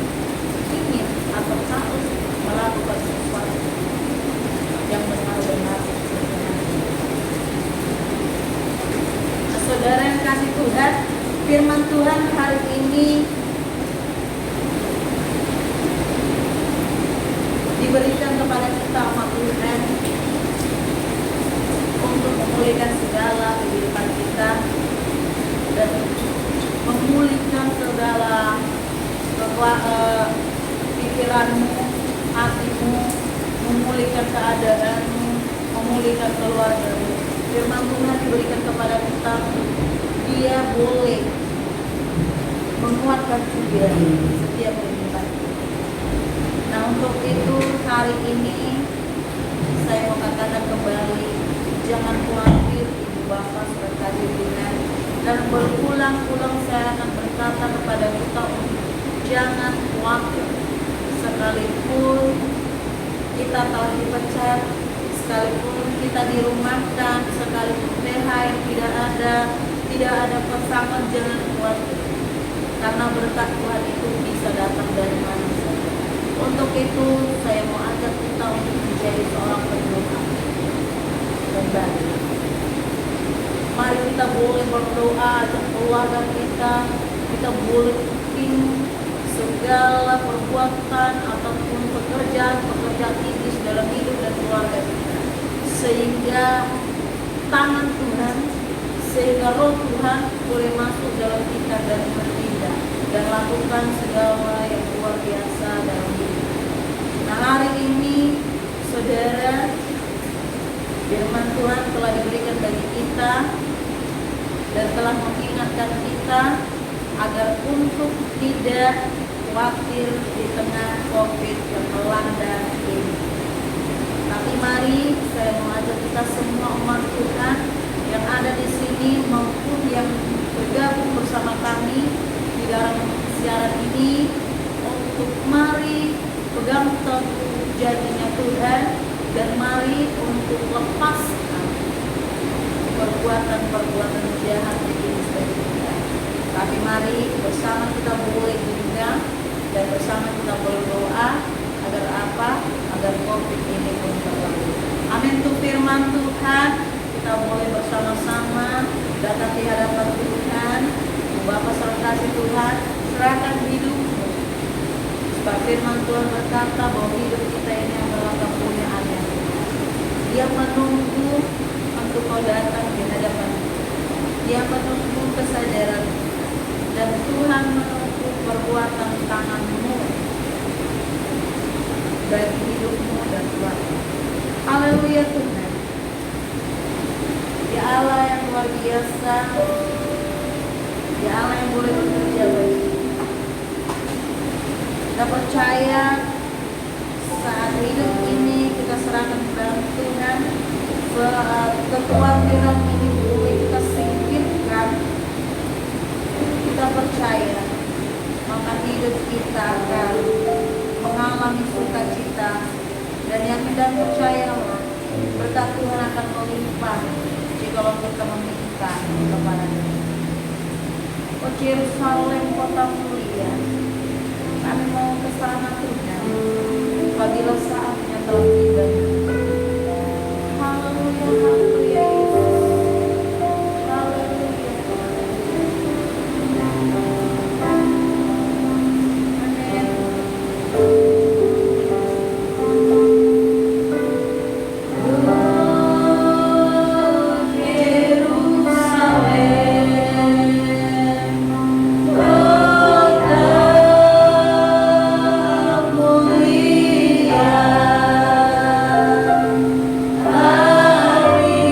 ingin atau harus melakukan sesuatu yang benar-benar berkenan. Nah, saudara yang kasih Tuhan, firman Tuhan hari ini diberikan kepada kita umat Tuhan untuk memulihkan segala kehidupan kita dan memulihkan segala pikiranmu, hatimu, memulihkan keadaanmu, memulihkan keluargamu. Firman Tuhan diberikan kepada kita, Dia boleh menguatkan juga setiap kehidupan. Nah, untuk itu hari ini saya mau katakan kembali, jangan khawatir Ibu Bapak serta Tuhan, dan berulang-ulang saya akan berkata kepada kita untuk jangan khawatir. Sekalipun kita telah dipecat, sekalipun kita dirumahkan, sekalipun THR tidak ada pesangon, jangan khawatir. Karena berkat Tuhan itu bisa datang dari mana saja. Untuk itu saya mau ajak kita untuk menjadi seorang pendoa kembali. Mari kita boleh berdoa, ajak keluarga kita boleh bikin segala perbuatan ataupun pekerjaan iblis dalam hidup dan keluarga kita, sehingga tangan Tuhan, sehingga roh Tuhan boleh masuk dalam kita dan bertindak dan lakukan segala yang luar biasa dalam hidup. Nah, hari ini saudara, firman Tuhan telah diberikan bagi kita dan telah mengingatkan kita agar untuk tidak khawatir di tengah COVID yang melanda ini. Tapi mari saya mengajak kita semua umat Tuhan yang ada di sini maupun yang bergabung bersama kami di dalam siaran ini, untuk mari pegang teguh janjinya Tuhan dan mari untuk lepaskan perbuatan jahat di diri kita. Tapi mari bersama kita boleh diundang dan bersama kita berdoa agar apa? Agar COVID ini pun berlalu. Amin. Untuk firman Tuhan, kita boleh bersama-sama datang di hadapan Tuhan. Bapa kasih Tuhan, serahkan hidupmu. Sebab firman Tuhan berkata bahwa hidup kita ini adalah kepunyaan Tuhan. Dia menunggu untuk kau datang di hadapan Dia. Dia menunggu kesadaran dan Tuhan menunggu perbuatan tanganmu bagi hidupmu dan keluarga. Haleluya Tuhan. Ya Allah yang luar biasa, Ya Allah yang boleh bekerja bagi kita. Kita percaya saat hidup ini kita serahkan kepada Tuhan. Kekhawatiran ini boleh kita singkirkan. Kita percaya maka hidup kita akan mengalami sukacita, dan yang tidak percaya berkat Tuhan akan melimpah jika kita meminta kepada Dia. Oh Yerusalem kota mulia, kami mau ke sana Tuhan, apabila saatnya telah tiba. Haleluya, haleluya Yesus, haleluya Tuhan. Hari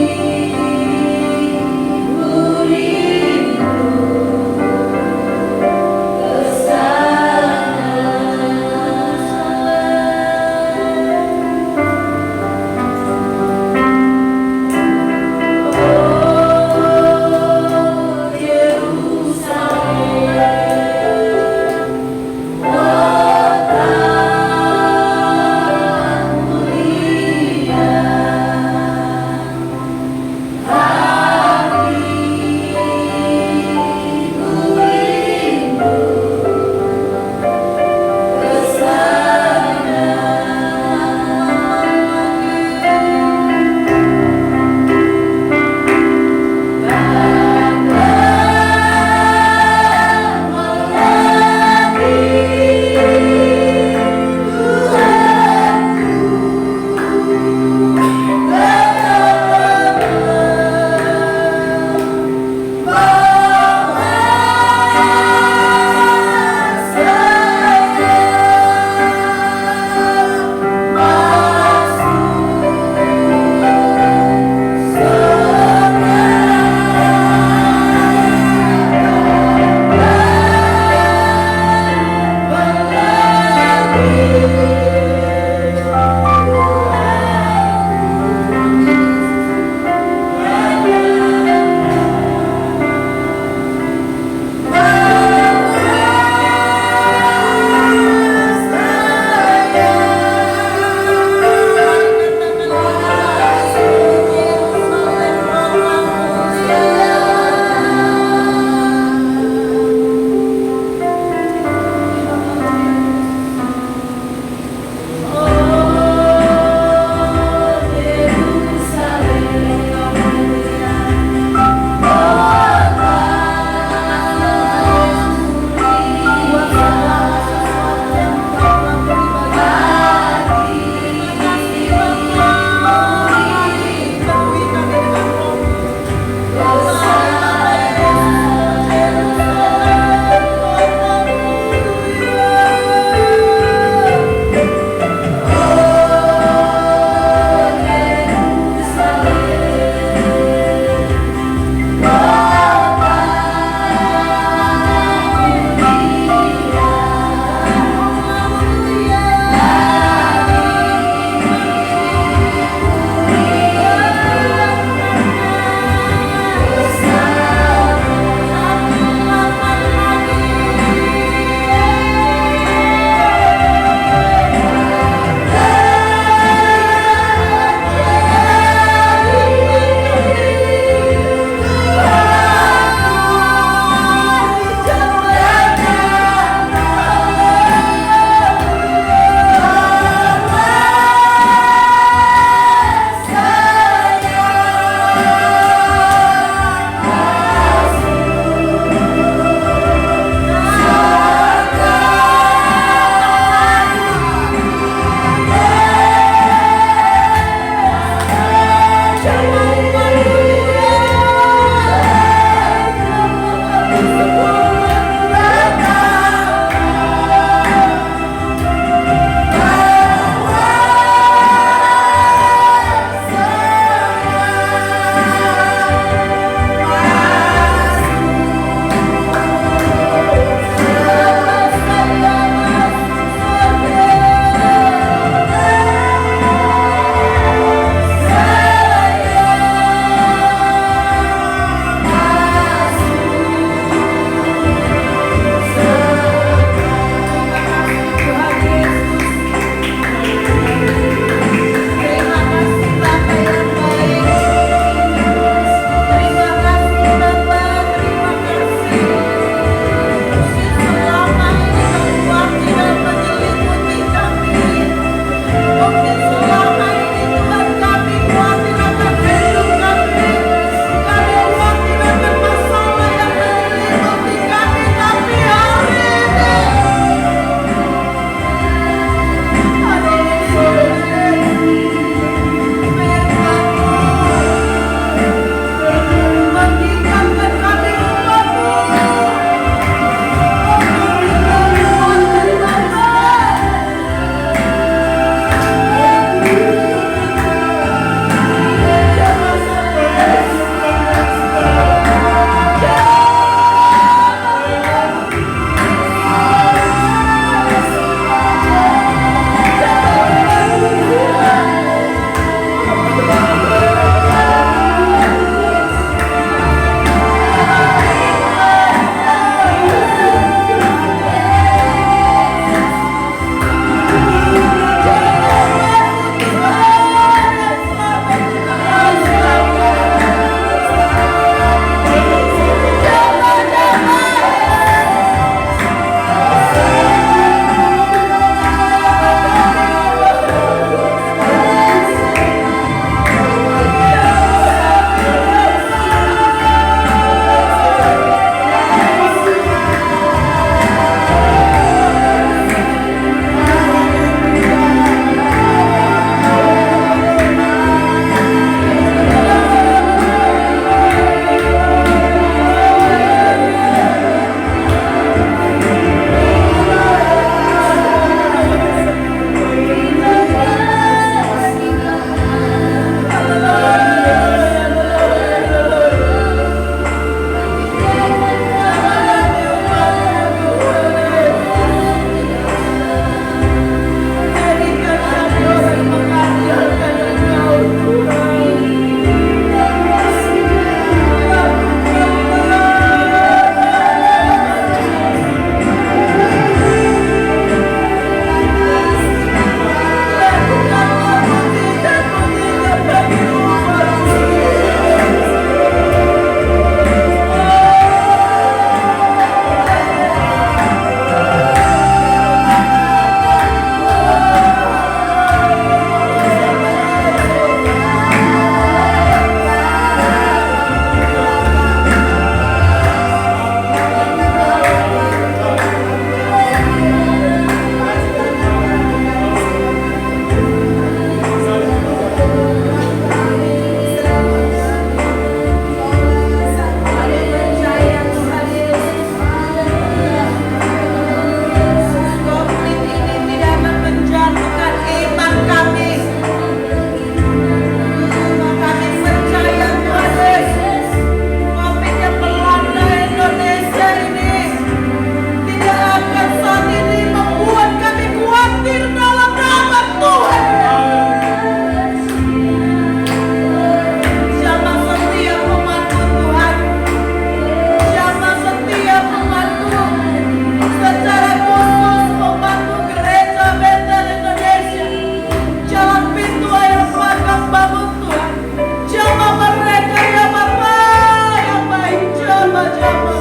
jama-jama.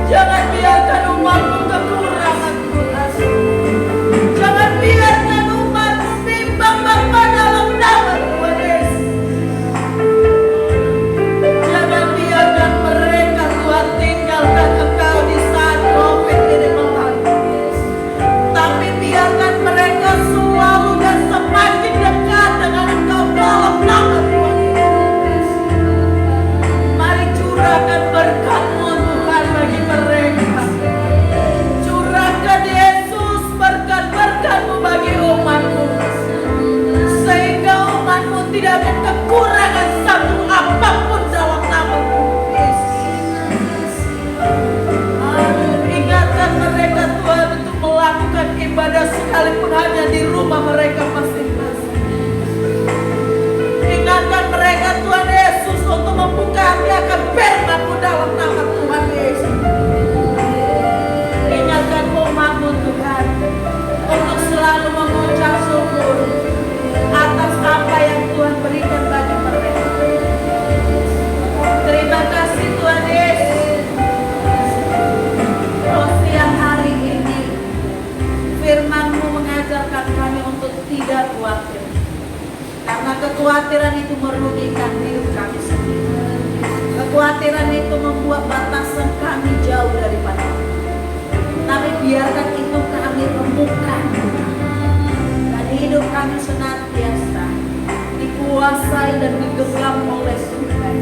Jangan biarkan umatmu kekurangan Tuhan. Jangan biarkan umatmu bimbang Bapa dalam nama Tuhan Yesus. Jangan biarkan mereka Tuhan tinggalkan Engkau di saat COVID ini melanda. Tapi biarkan mereka selalu dan semakin dekat dengan Engkau dalam nama Tuhan Yesus. Mari curahkan berkat-Mu Tuhan bagi mereka. Curahkan Yesus berkat-berkat-Mu bagi umat-Mu, sehingga umat-Mu tidak akan kekurangan satu apapun dalam nama Tuhan Yesus. Aduh, ingatkan mereka Tuhan untuk melakukan ibadah sekalipun hanya di rumah mereka masing-masing. Ingatkan mereka Tuhan Yesus untuk membuka hati akan firman-Mu dalam nama Tuhan Yesus. Ingatkan umat-Mu Tuhan untuk selalu mengucap syukur atas apa yang Tuhan berikan bagi mereka. Terima kasih Tuhan Yesus. Oh, siang hari ini firman-Mu mengajarkan kami untuk tidak khawatir, karena kekhawatiran itu merugikan hidup kami sendiri. Kekhawatiran itu membuat batasan kami jauh daripada. Tapi biarkan itu kami remukkan, dan hidup kami senantiasa dikuasai dan digenggam oleh Tuhan,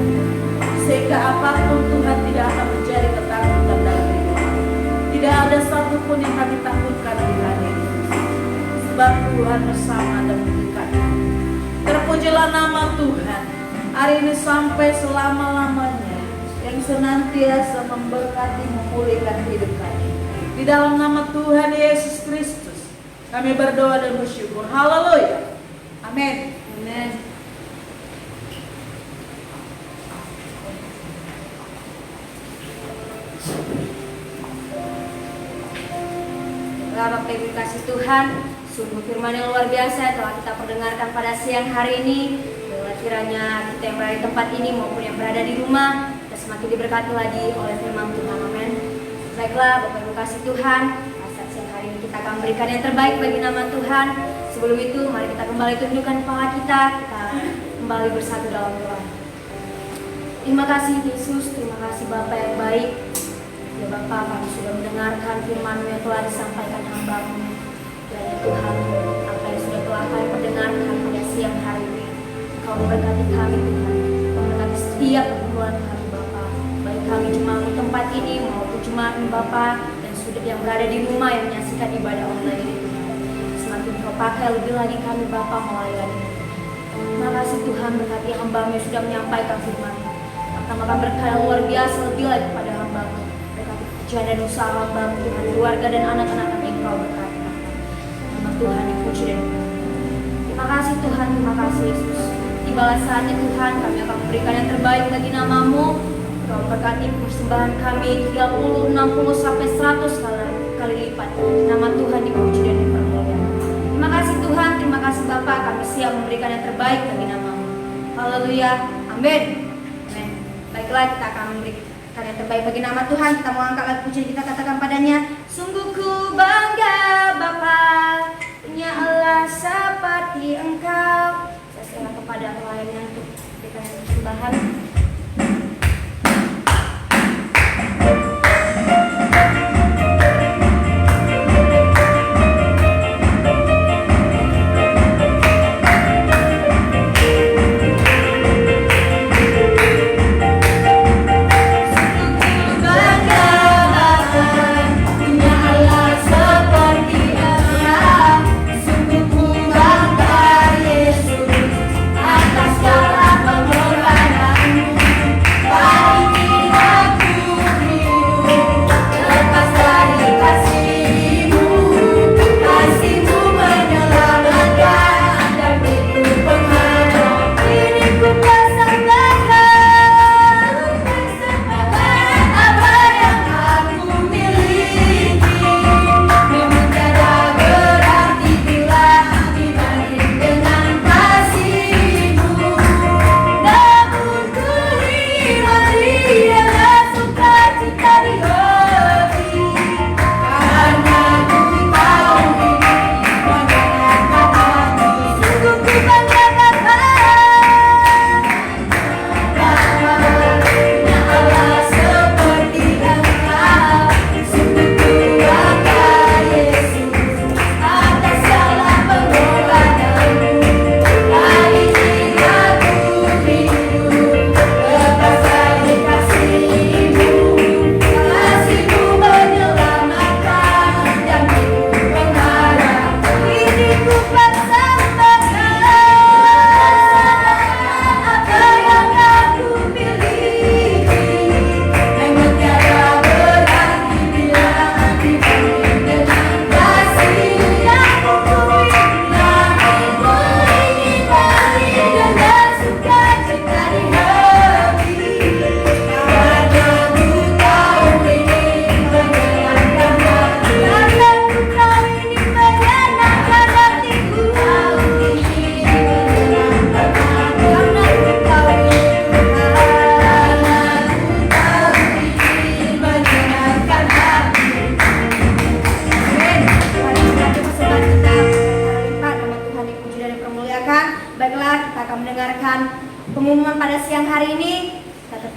sehingga apapun Tuhan tidak akan menjadi ketakutan dalam hidup kami. Tidak ada satupun yang kami takutkan Tuhan Yesus, sebab Tuhan bersama dan mengikat. Terpujilah nama Tuhan hari ini sampai selama-lamanya, yang senantiasa memberkati memulihkan hidup kami. Di dalam nama Tuhan Yesus Kristus kami berdoa dan bersyukur. Haleluya. Amin. Amin. Bapak Ibu kasih Tuhan, sungguh firman yang luar biasa telah kita perdengarkan pada siang hari ini. Bila kiranya kita yang berada di tempat ini maupun yang berada di rumah, kita semakin diberkati lagi oleh firman Tuhan. Amin. Baiklah Bapak Ibu kasih Tuhan, pada siang hari ini kita akan berikan yang terbaik bagi nama Tuhan. Sebelum itu mari kita kembali tundukkan kepala kita kembali bersatu dalam doa. Terima kasih Yesus, terima kasih Bapa yang baik. Ya Bapa, kami sudah mendengarkan firman-Mu yang telah disampaikan hamba-Mu. Ya Tuhan, apa yang sudah telah kami perdengarkan pada siang hari ini, Kau memberkati kami Tuhan, Kau memberkati setiap pergumulan kami Bapa, baik kami jemaat di tempat ini maupun jemaat Bapa dan sudah yang berada di rumah yang menyaksikan ibadah online ini Tuhan. Semakin Kau pakai lebih lagi kami Bapa melayani. Terima kasih Tuhan, berkati hamba-Mu yang sudah menyampaikan firman-Mu. Akan berkah yang luar biasa lebih lagi kepada hamba-Mu. Berkati pekerjaan dan usaha hamba-Mu Tuhan, keluarga dan anak-anak yang Kau berkati. Nama Tuhan dipuji dan terima kasih Tuhan, terima kasih Yesus. Tibalah saatnya Tuhan, kami akan memberikan yang terbaik bagi nama-Mu. Kau berkati persembahan kami 30, 60 sampai 100 kali lipat. Nama Tuhan dipuji dan dipermuliakan. Terima kasih Tuhan, terima kasih Bapa, kami siap memberikan yang terbaik bagi nama-Mu. Haleluya, amin. Amin. Baiklah, kita akan memberikan yang terbaik bagi nama Tuhan. Kita mau angkat lagu pujian, kita katakan padanya, sungguh ku bangga Bapa, punya Allah seperti Engkau. Saya serahkan kepada pelayannya untuk memberikan persembahan. Atas segala pengorbanan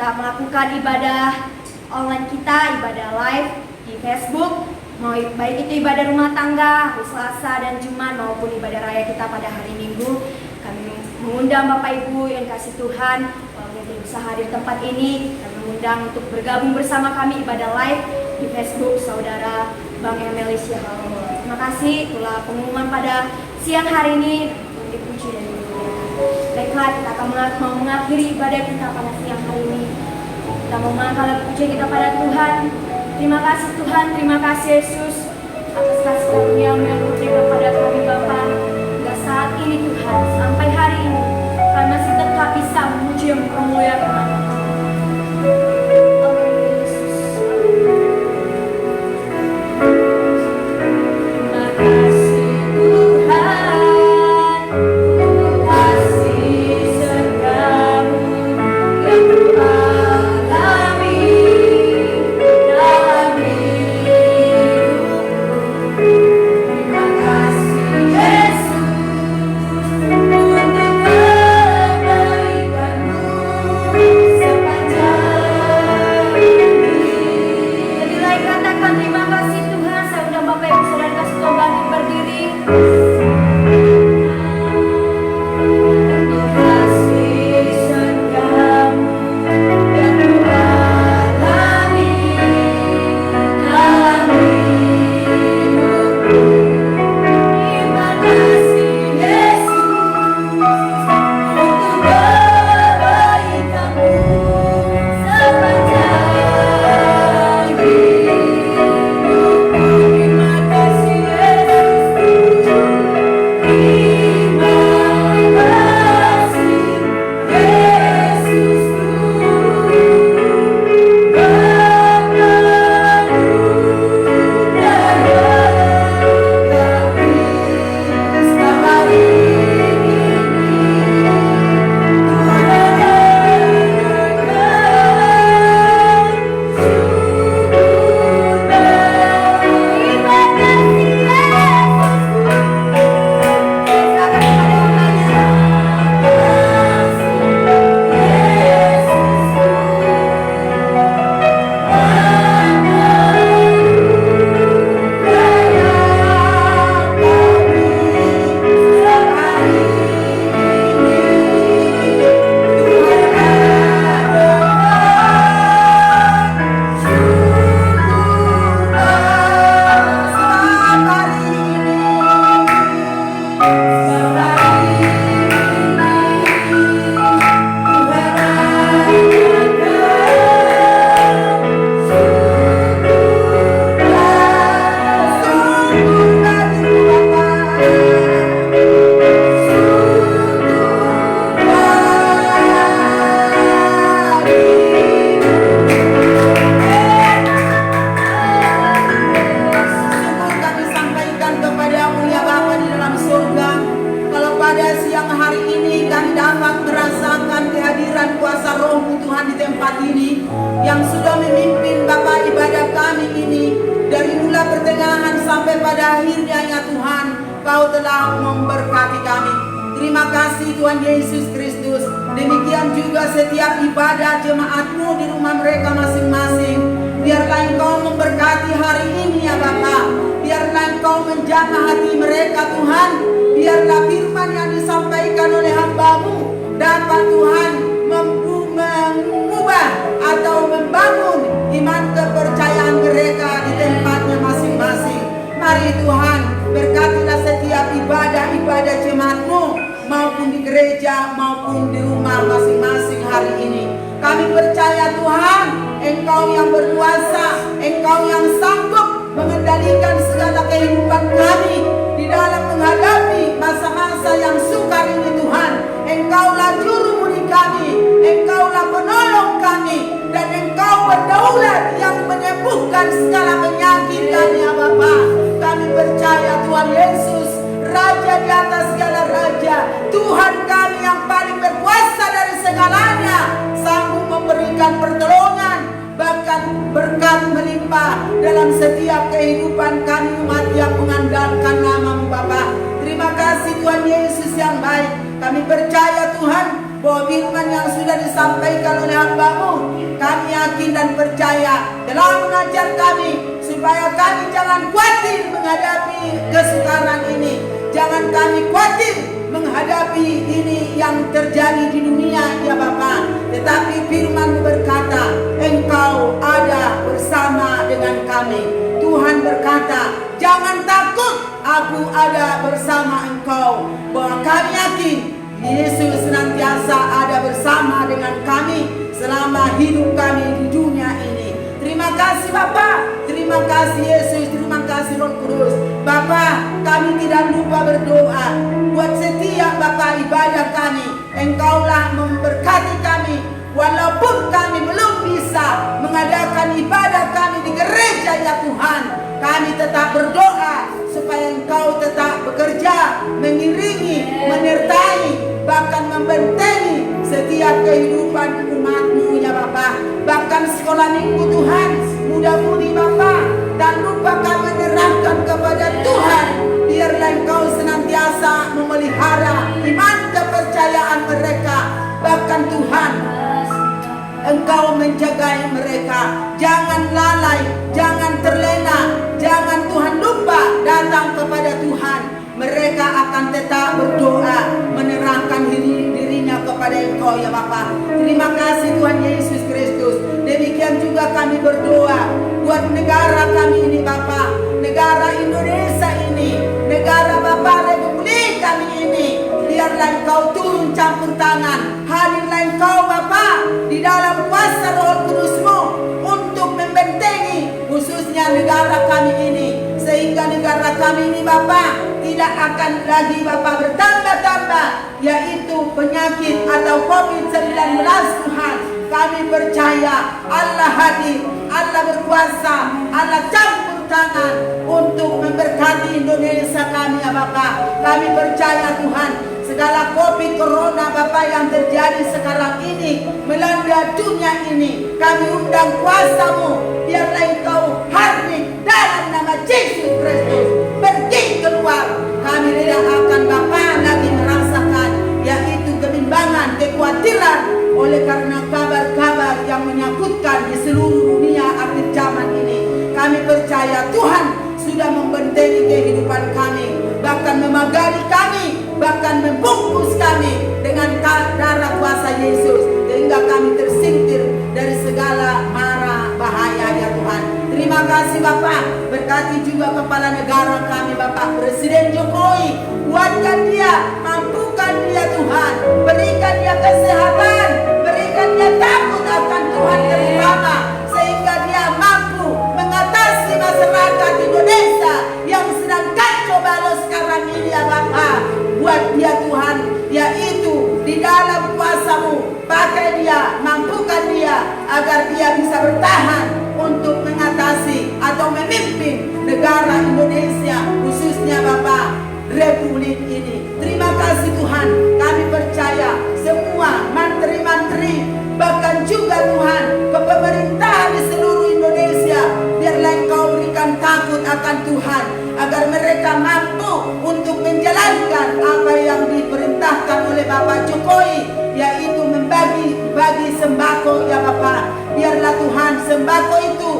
kita melakukan ibadah online kita, ibadah live di Facebook, mau baik itu ibadah rumah tangga, hari Selasa dan Jumat maupun ibadah raya kita pada hari Minggu. Kami mengundang Bapak Ibu yang kasih Tuhan, walaupun tidak bisa hadir tempat ini, kami mengundang untuk bergabung bersama kami ibadah live di Facebook Saudara Bang Emelis Yahalomo. Terima kasih, itulah pengumuman pada siang hari ini. Dipuji dan dimuliakan. Baiklah, kita akan mau mengakhiri ibadah kita pada siang hari ini. Kita mau mengangkat puji kita pada Tuhan. Terima kasih Tuhan, terima kasih Yesus atas kasih karunia yang diberikan kepada kami Bapa. Hingga saat ini Tuhan, sampai hari ini kami masih tetap bisa memuji dan memuliakan nama Tuhan. Amin Yesus. Terima kasih Tuhan untuk kasih serta-Mu yang Ku alami dalam hidupku. Terima kasih Yesus untuk kebaikan-Mu sepanjang hidup. Lebih baik katakan terima kasih Tuhan. Saya undang Bapak Ibu Saudara kasih Tuhan bangkit berdiri. Untuk kasih serta-Mu yang Ku alami dalam hidupku. Terima kasih Yesus untuk kebaikan-Mu sepanjang hidupku. Terima kasih Yesus. Terima kasih Yesus yang sudah memimpin Bapak ibadah kami ini dari mula pertengahan sampai pada akhirnya ya Tuhan, Kau telah memberkati kami. Terima kasih Tuhan Yesus Kristus. Demikian juga setiap ibadah jemaat-Mu di rumah mereka masing-masing. Biarlah Engkau memberkati hari ini ya Bapa. Biarlah Engkau menjaga hati mereka Tuhan. Biarlah firman yang disampaikan oleh hamba-Mu dapat Tuhan mengubah atau membangun iman kepercayaan mereka di tempatnya masing-masing. Mari Tuhan, berkatilah setiap ibadah-ibadah jemaat-Mu maupun di gereja maupun di rumah masing-masing hari ini. Kami percaya Tuhan, Engkau yang berkuasa, Engkau yang sanggup mengendalikan segala kehidupan kami di dalam menghadapi masa-masa yang sukar ini Tuhan. Engkaulah juru mudi kami, Engkaulah penolong kami, dan Engkau berdaulat yang menyembuhkan segala penyakit kami ya Bapa. Kami percaya Tuhan Yesus, Raja di atas segala raja, Tuhan kami yang paling berkuasa dari segalanya, sanggup memberikan pertolongan, bahkan berkat melimpah dalam setiap kehidupan kami umat yang mengandalkan nama-Mu Bapa. Terima kasih Tuhan Yesus yang baik. Kami percaya Tuhan bahwa firman yang sudah disampaikan oleh hamba-Mu kami yakin dan percaya telah mengajar kami supaya kami jangan khawatir menghadapi kesukaran ini. Jangan kami khawatir menghadapi ini yang terjadi di dunia ya Bapa. Tetapi firman berkata, Engkau ada bersama dengan kami. Tuhan berkata, jangan takut, aku ada bersama engkau. Bahwa kami yakin Yesus senantiasa ada bersama dengan kami selama hidup kami di dunia ini. Terima kasih Bapa, terima kasih Yesus, terima kasih Roh Kudus. Bapa, kami tidak lupa berdoa buat setiap Bapa ibadah kami. Engkaulah memberkati kami. Walaupun kami belum bisa mengadakan ibadah kami di gereja ya Tuhan, kami tetap berdoa supaya Engkau tetap bekerja, mengiringi, menyertai, bahkan membentengi setiap kehidupan umat-Mu ya Bapa. Bahkan sekolah minggu Tuhan, mudah-mudi Bapa, dan lupa kami menyerahkan kepada Tuhan. Biarlah Engkau senantiasa memelihara iman kepercayaan mereka. Bahkan Tuhan, Engkau menjaga mereka. Jangan lalai, jangan terlena, jangan Tuhan lupa datang kepada Tuhan. Mereka akan tetap berdoa, menyerahkan dirinya kepada Engkau ya Bapa. Terima kasih Tuhan Yesus Kristus. Demikian juga kami berdoa buat negara kami ini Bapa, negara Indonesia ini, negara Bapa Republik kami ini. Biarlah Engkau turun campur tangan, hadirlah Engkau Bapa di dalam kuasa Roh Kudus-Mu untuk membentengi khususnya negara kami ini, sehingga negara kami ini Bapa tidak akan lagi Bapa bertambah-tambah, yaitu penyakit atau COVID-19 Tuhan. Kami percaya Allah hadir, Allah berkuasa, Allah campur tangan untuk memberkati Indonesia kami ya Bapa. Kami percaya Tuhan, segala COVID Corona Bapa yang terjadi sekarang ini melanda dunia ini, kami undang kuasa-Mu. Biarlah Engkau hadir dalam nama Yesus Kristus. Pergi keluar, kami tidak akan Bapa lagi merasakan yaitu kebimbangan, kekhawatiran oleh karena kabar-kabar yang menyangkutkan di seluruh dunia akhir zaman ini. Kami percaya Tuhan sudah membentengi kehidupan kami, bahkan memagari kami, bahkan membungkus kami dengan darah kuasa Yesus, sehingga kami tersingkir dari segala mara bahaya ya Tuhan. Terima kasih Bapak. Berkati juga kepala negara kami Bapak Presiden Jokowi. Kuatkan dia, mampukan dia Tuhan, berikan dia kesehatan, berikan dia takut akan Tuhan terutama, sehingga dia mampu mengatasi masyarakat Indonesia yang sedang kacau balau sekarang ini ya Bapak. Buat dia Tuhan, yaitu di dalam kuasa-Mu, pakai dia, mampukan dia agar dia bisa bertahan untuk mengatasi atau memimpin negara Indonesia, khususnya Bapak Republik ini. Terima kasih Tuhan, kami percaya semua menteri-menteri, bahkan juga Tuhan pemerintahan di seluruh Indonesia, biarlah Engkau berikan takut akan Tuhan, agar mereka mampu untuk menjalankan apa yang diperintahkan oleh Bapak Jokowi, yaitu membagi sembako ya Bapak. Biarlah Tuhan sembako itu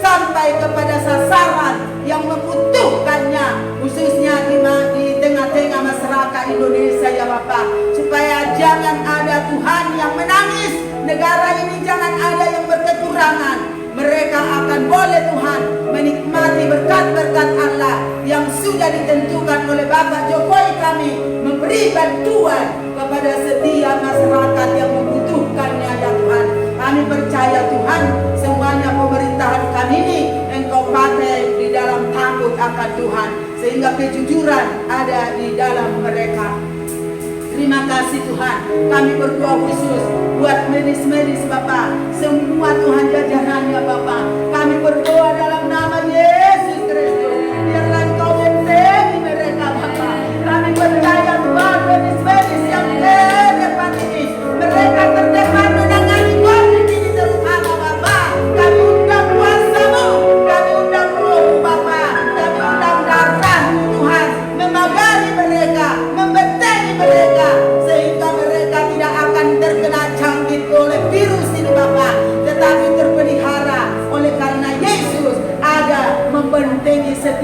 sampai kepada sasaran yang membutuhkannya, khususnya di tengah-tengah masyarakat Indonesia ya Bapak. Supaya jangan ada Tuhan yang menangis, negara ini jangan ada yang berkekurangan. Mereka akan boleh Tuhan menikmati berkat-berkat Allah yang sudah ditentukan oleh Bapak Jokowi kami, memberi bantuan kepada setiap masyarakat yang membutuhkannya ya Tuhan. Kami percaya Tuhan, semuanya pemerintahan kami ini Engkau pakai di dalam takut akan Tuhan, sehingga kejujuran ada di dalam mereka. Terima kasih Tuhan. Kami berdoa khusus buat medis-medis Bapak, semua Tuhan jajarannya Bapak. Kami berdoa dalam nama Yesus Kristus. Biarlah Engkau bentengi mereka Bapak. Kami percaya Tuhan, medis-medis yang terdepan ini, mereka terdepan menangani COVID ini terutama Bapak. Kami undang kuasa-Mu, kami undang Roh Bapak, kami undang darah-Mu Tuhan, memagari mereka, membentengi mereka, sehingga mereka tidak akan terkena jangkit oleh virus ini Bapak.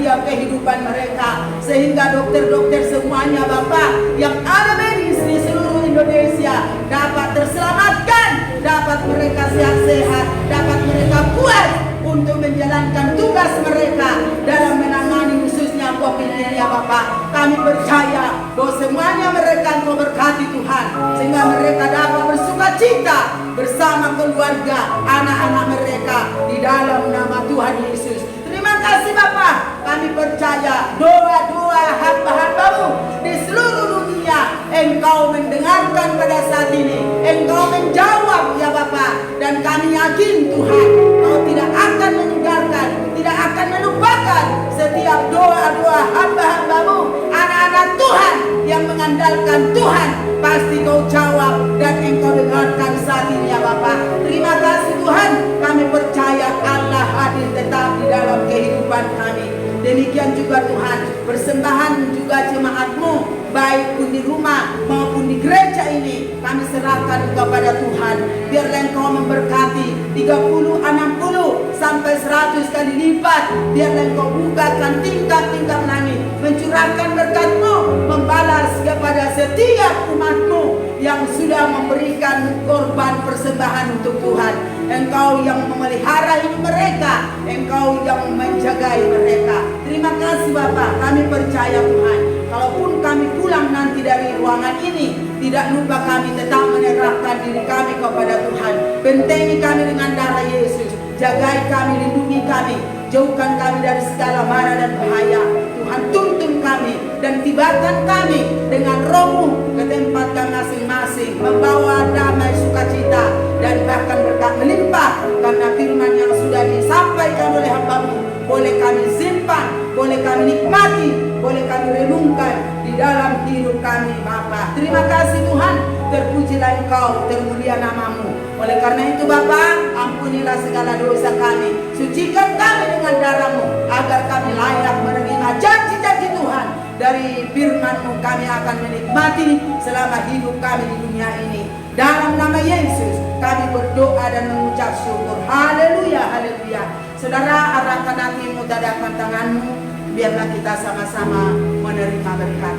setiap kehidupan mereka, sehingga dokter-dokter semuanya Bapak yang ada medis di seluruh Indonesia dapat terselamatkan, dapat mereka sehat-sehat, dapat mereka kuat untuk menjalankan tugas mereka dalam menangani khususnya COVID ini ya Bapak. Kami percaya bahwa semuanya mereka Engkau berkati Tuhan, sehingga mereka dapat bersuka cita bersama keluarga, anak-anak mereka di dalam nama Tuhan Yesus. Terima kasih Bapak, kami percaya doa-doa hamba-hambamu di seluruh dunia Engkau mendengarkan pada saat ini, Engkau menjawab ya Bapak, dan kami yakin Tuhan Kau tidak akan meninggalkan, tidak akan melupakan setiap doa-doa hamba-hambamu, anak-anak Tuhan yang mengandalkan Tuhan, pasti Kau jawab dan Engkau dengarkan saat ini ya Bapak. Terima kasih Tuhan, kami percaya Allah hadir tetap di dalam kehidupan kami. Demikian juga Tuhan, persembahan juga jemaat-Mu, baik pun di rumah maupun di gereja ini, kami serahkan kepada Tuhan. Biarlah Engkau memberkati 30, 60 sampai 100 kali lipat. Biarlah Engkau bukakan tingkap-tingkap langit, mencurahkan berkat-Mu, membalas kepada setiap umat-Mu yang sudah memberikan korban persembahan untuk Tuhan. Engkau yang memelihara hidup mereka, Engkau yang menjagai mereka. Terima kasih Bapak, kami percaya Tuhan, kalaupun kami pulang nanti dari ruangan ini, tidak lupa kami tetap menyerahkan diri kami kepada Tuhan. Bentengi kami dengan darah Yesus, jagai kami, lindungi kami, jauhkan kami dari segala mara dan bahaya. Tuhan tuntun kami dan tibakan kami dengan Roh-Mu ke tempat kami masing-masing, membawa damai, sukacita, dan bahkan berkat melimpah. Karena firman yang sudah disampaikan oleh hamba-Mu boleh kami simpan, boleh kami nikmati, boleh kami renungkan di dalam hidup kami Bapa. Terima kasih Tuhan, terpujilah Engkau, termulia nama-Mu. Oleh karena itu Bapa, ampunilah segala dosa kami, sucikan kami dengan darah-Mu, agar kami layak menerima janji-janji Tuhan. Dari firman-Mu kami akan menikmati selama hidup kami di dunia ini. Dalam nama Yesus kami berdoa dan mengucap syukur. Haleluya, haleluya. Saudara, arahkan hatimu, tadahkan tanganmu, biarlah kita sama-sama menerima berkat.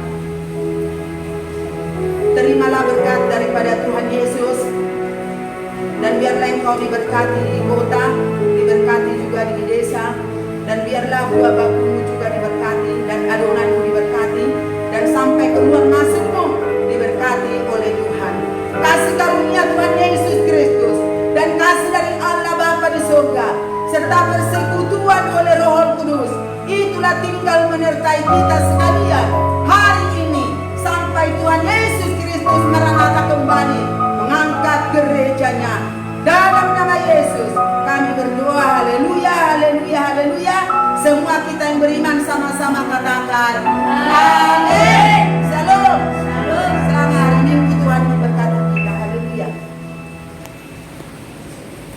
Terimalah berkat daripada Tuhan Yesus, dan biarlah engkau diberkati di kota, diberkati juga di desa, dan biarlah buah bakumu juga diberkati, dan adonanmu diberkati, dan sampai keluar masukmu diberkati oleh Tuhan. Kasih karunia Tuhan Yesus Kristus dan kasih dari Allah Bapa di surga, serta persekutuan oleh Roh Kudus, itulah tinggal menyertai kita sekalian hari ini sampai Tuhan Yesus Kristus Maranatha kembali mengangkat gerejanya. Dalam nama Yesus kami berdoa. Haleluya, haleluya, haleluya. Semua kita yang beriman sama-sama katakan amin.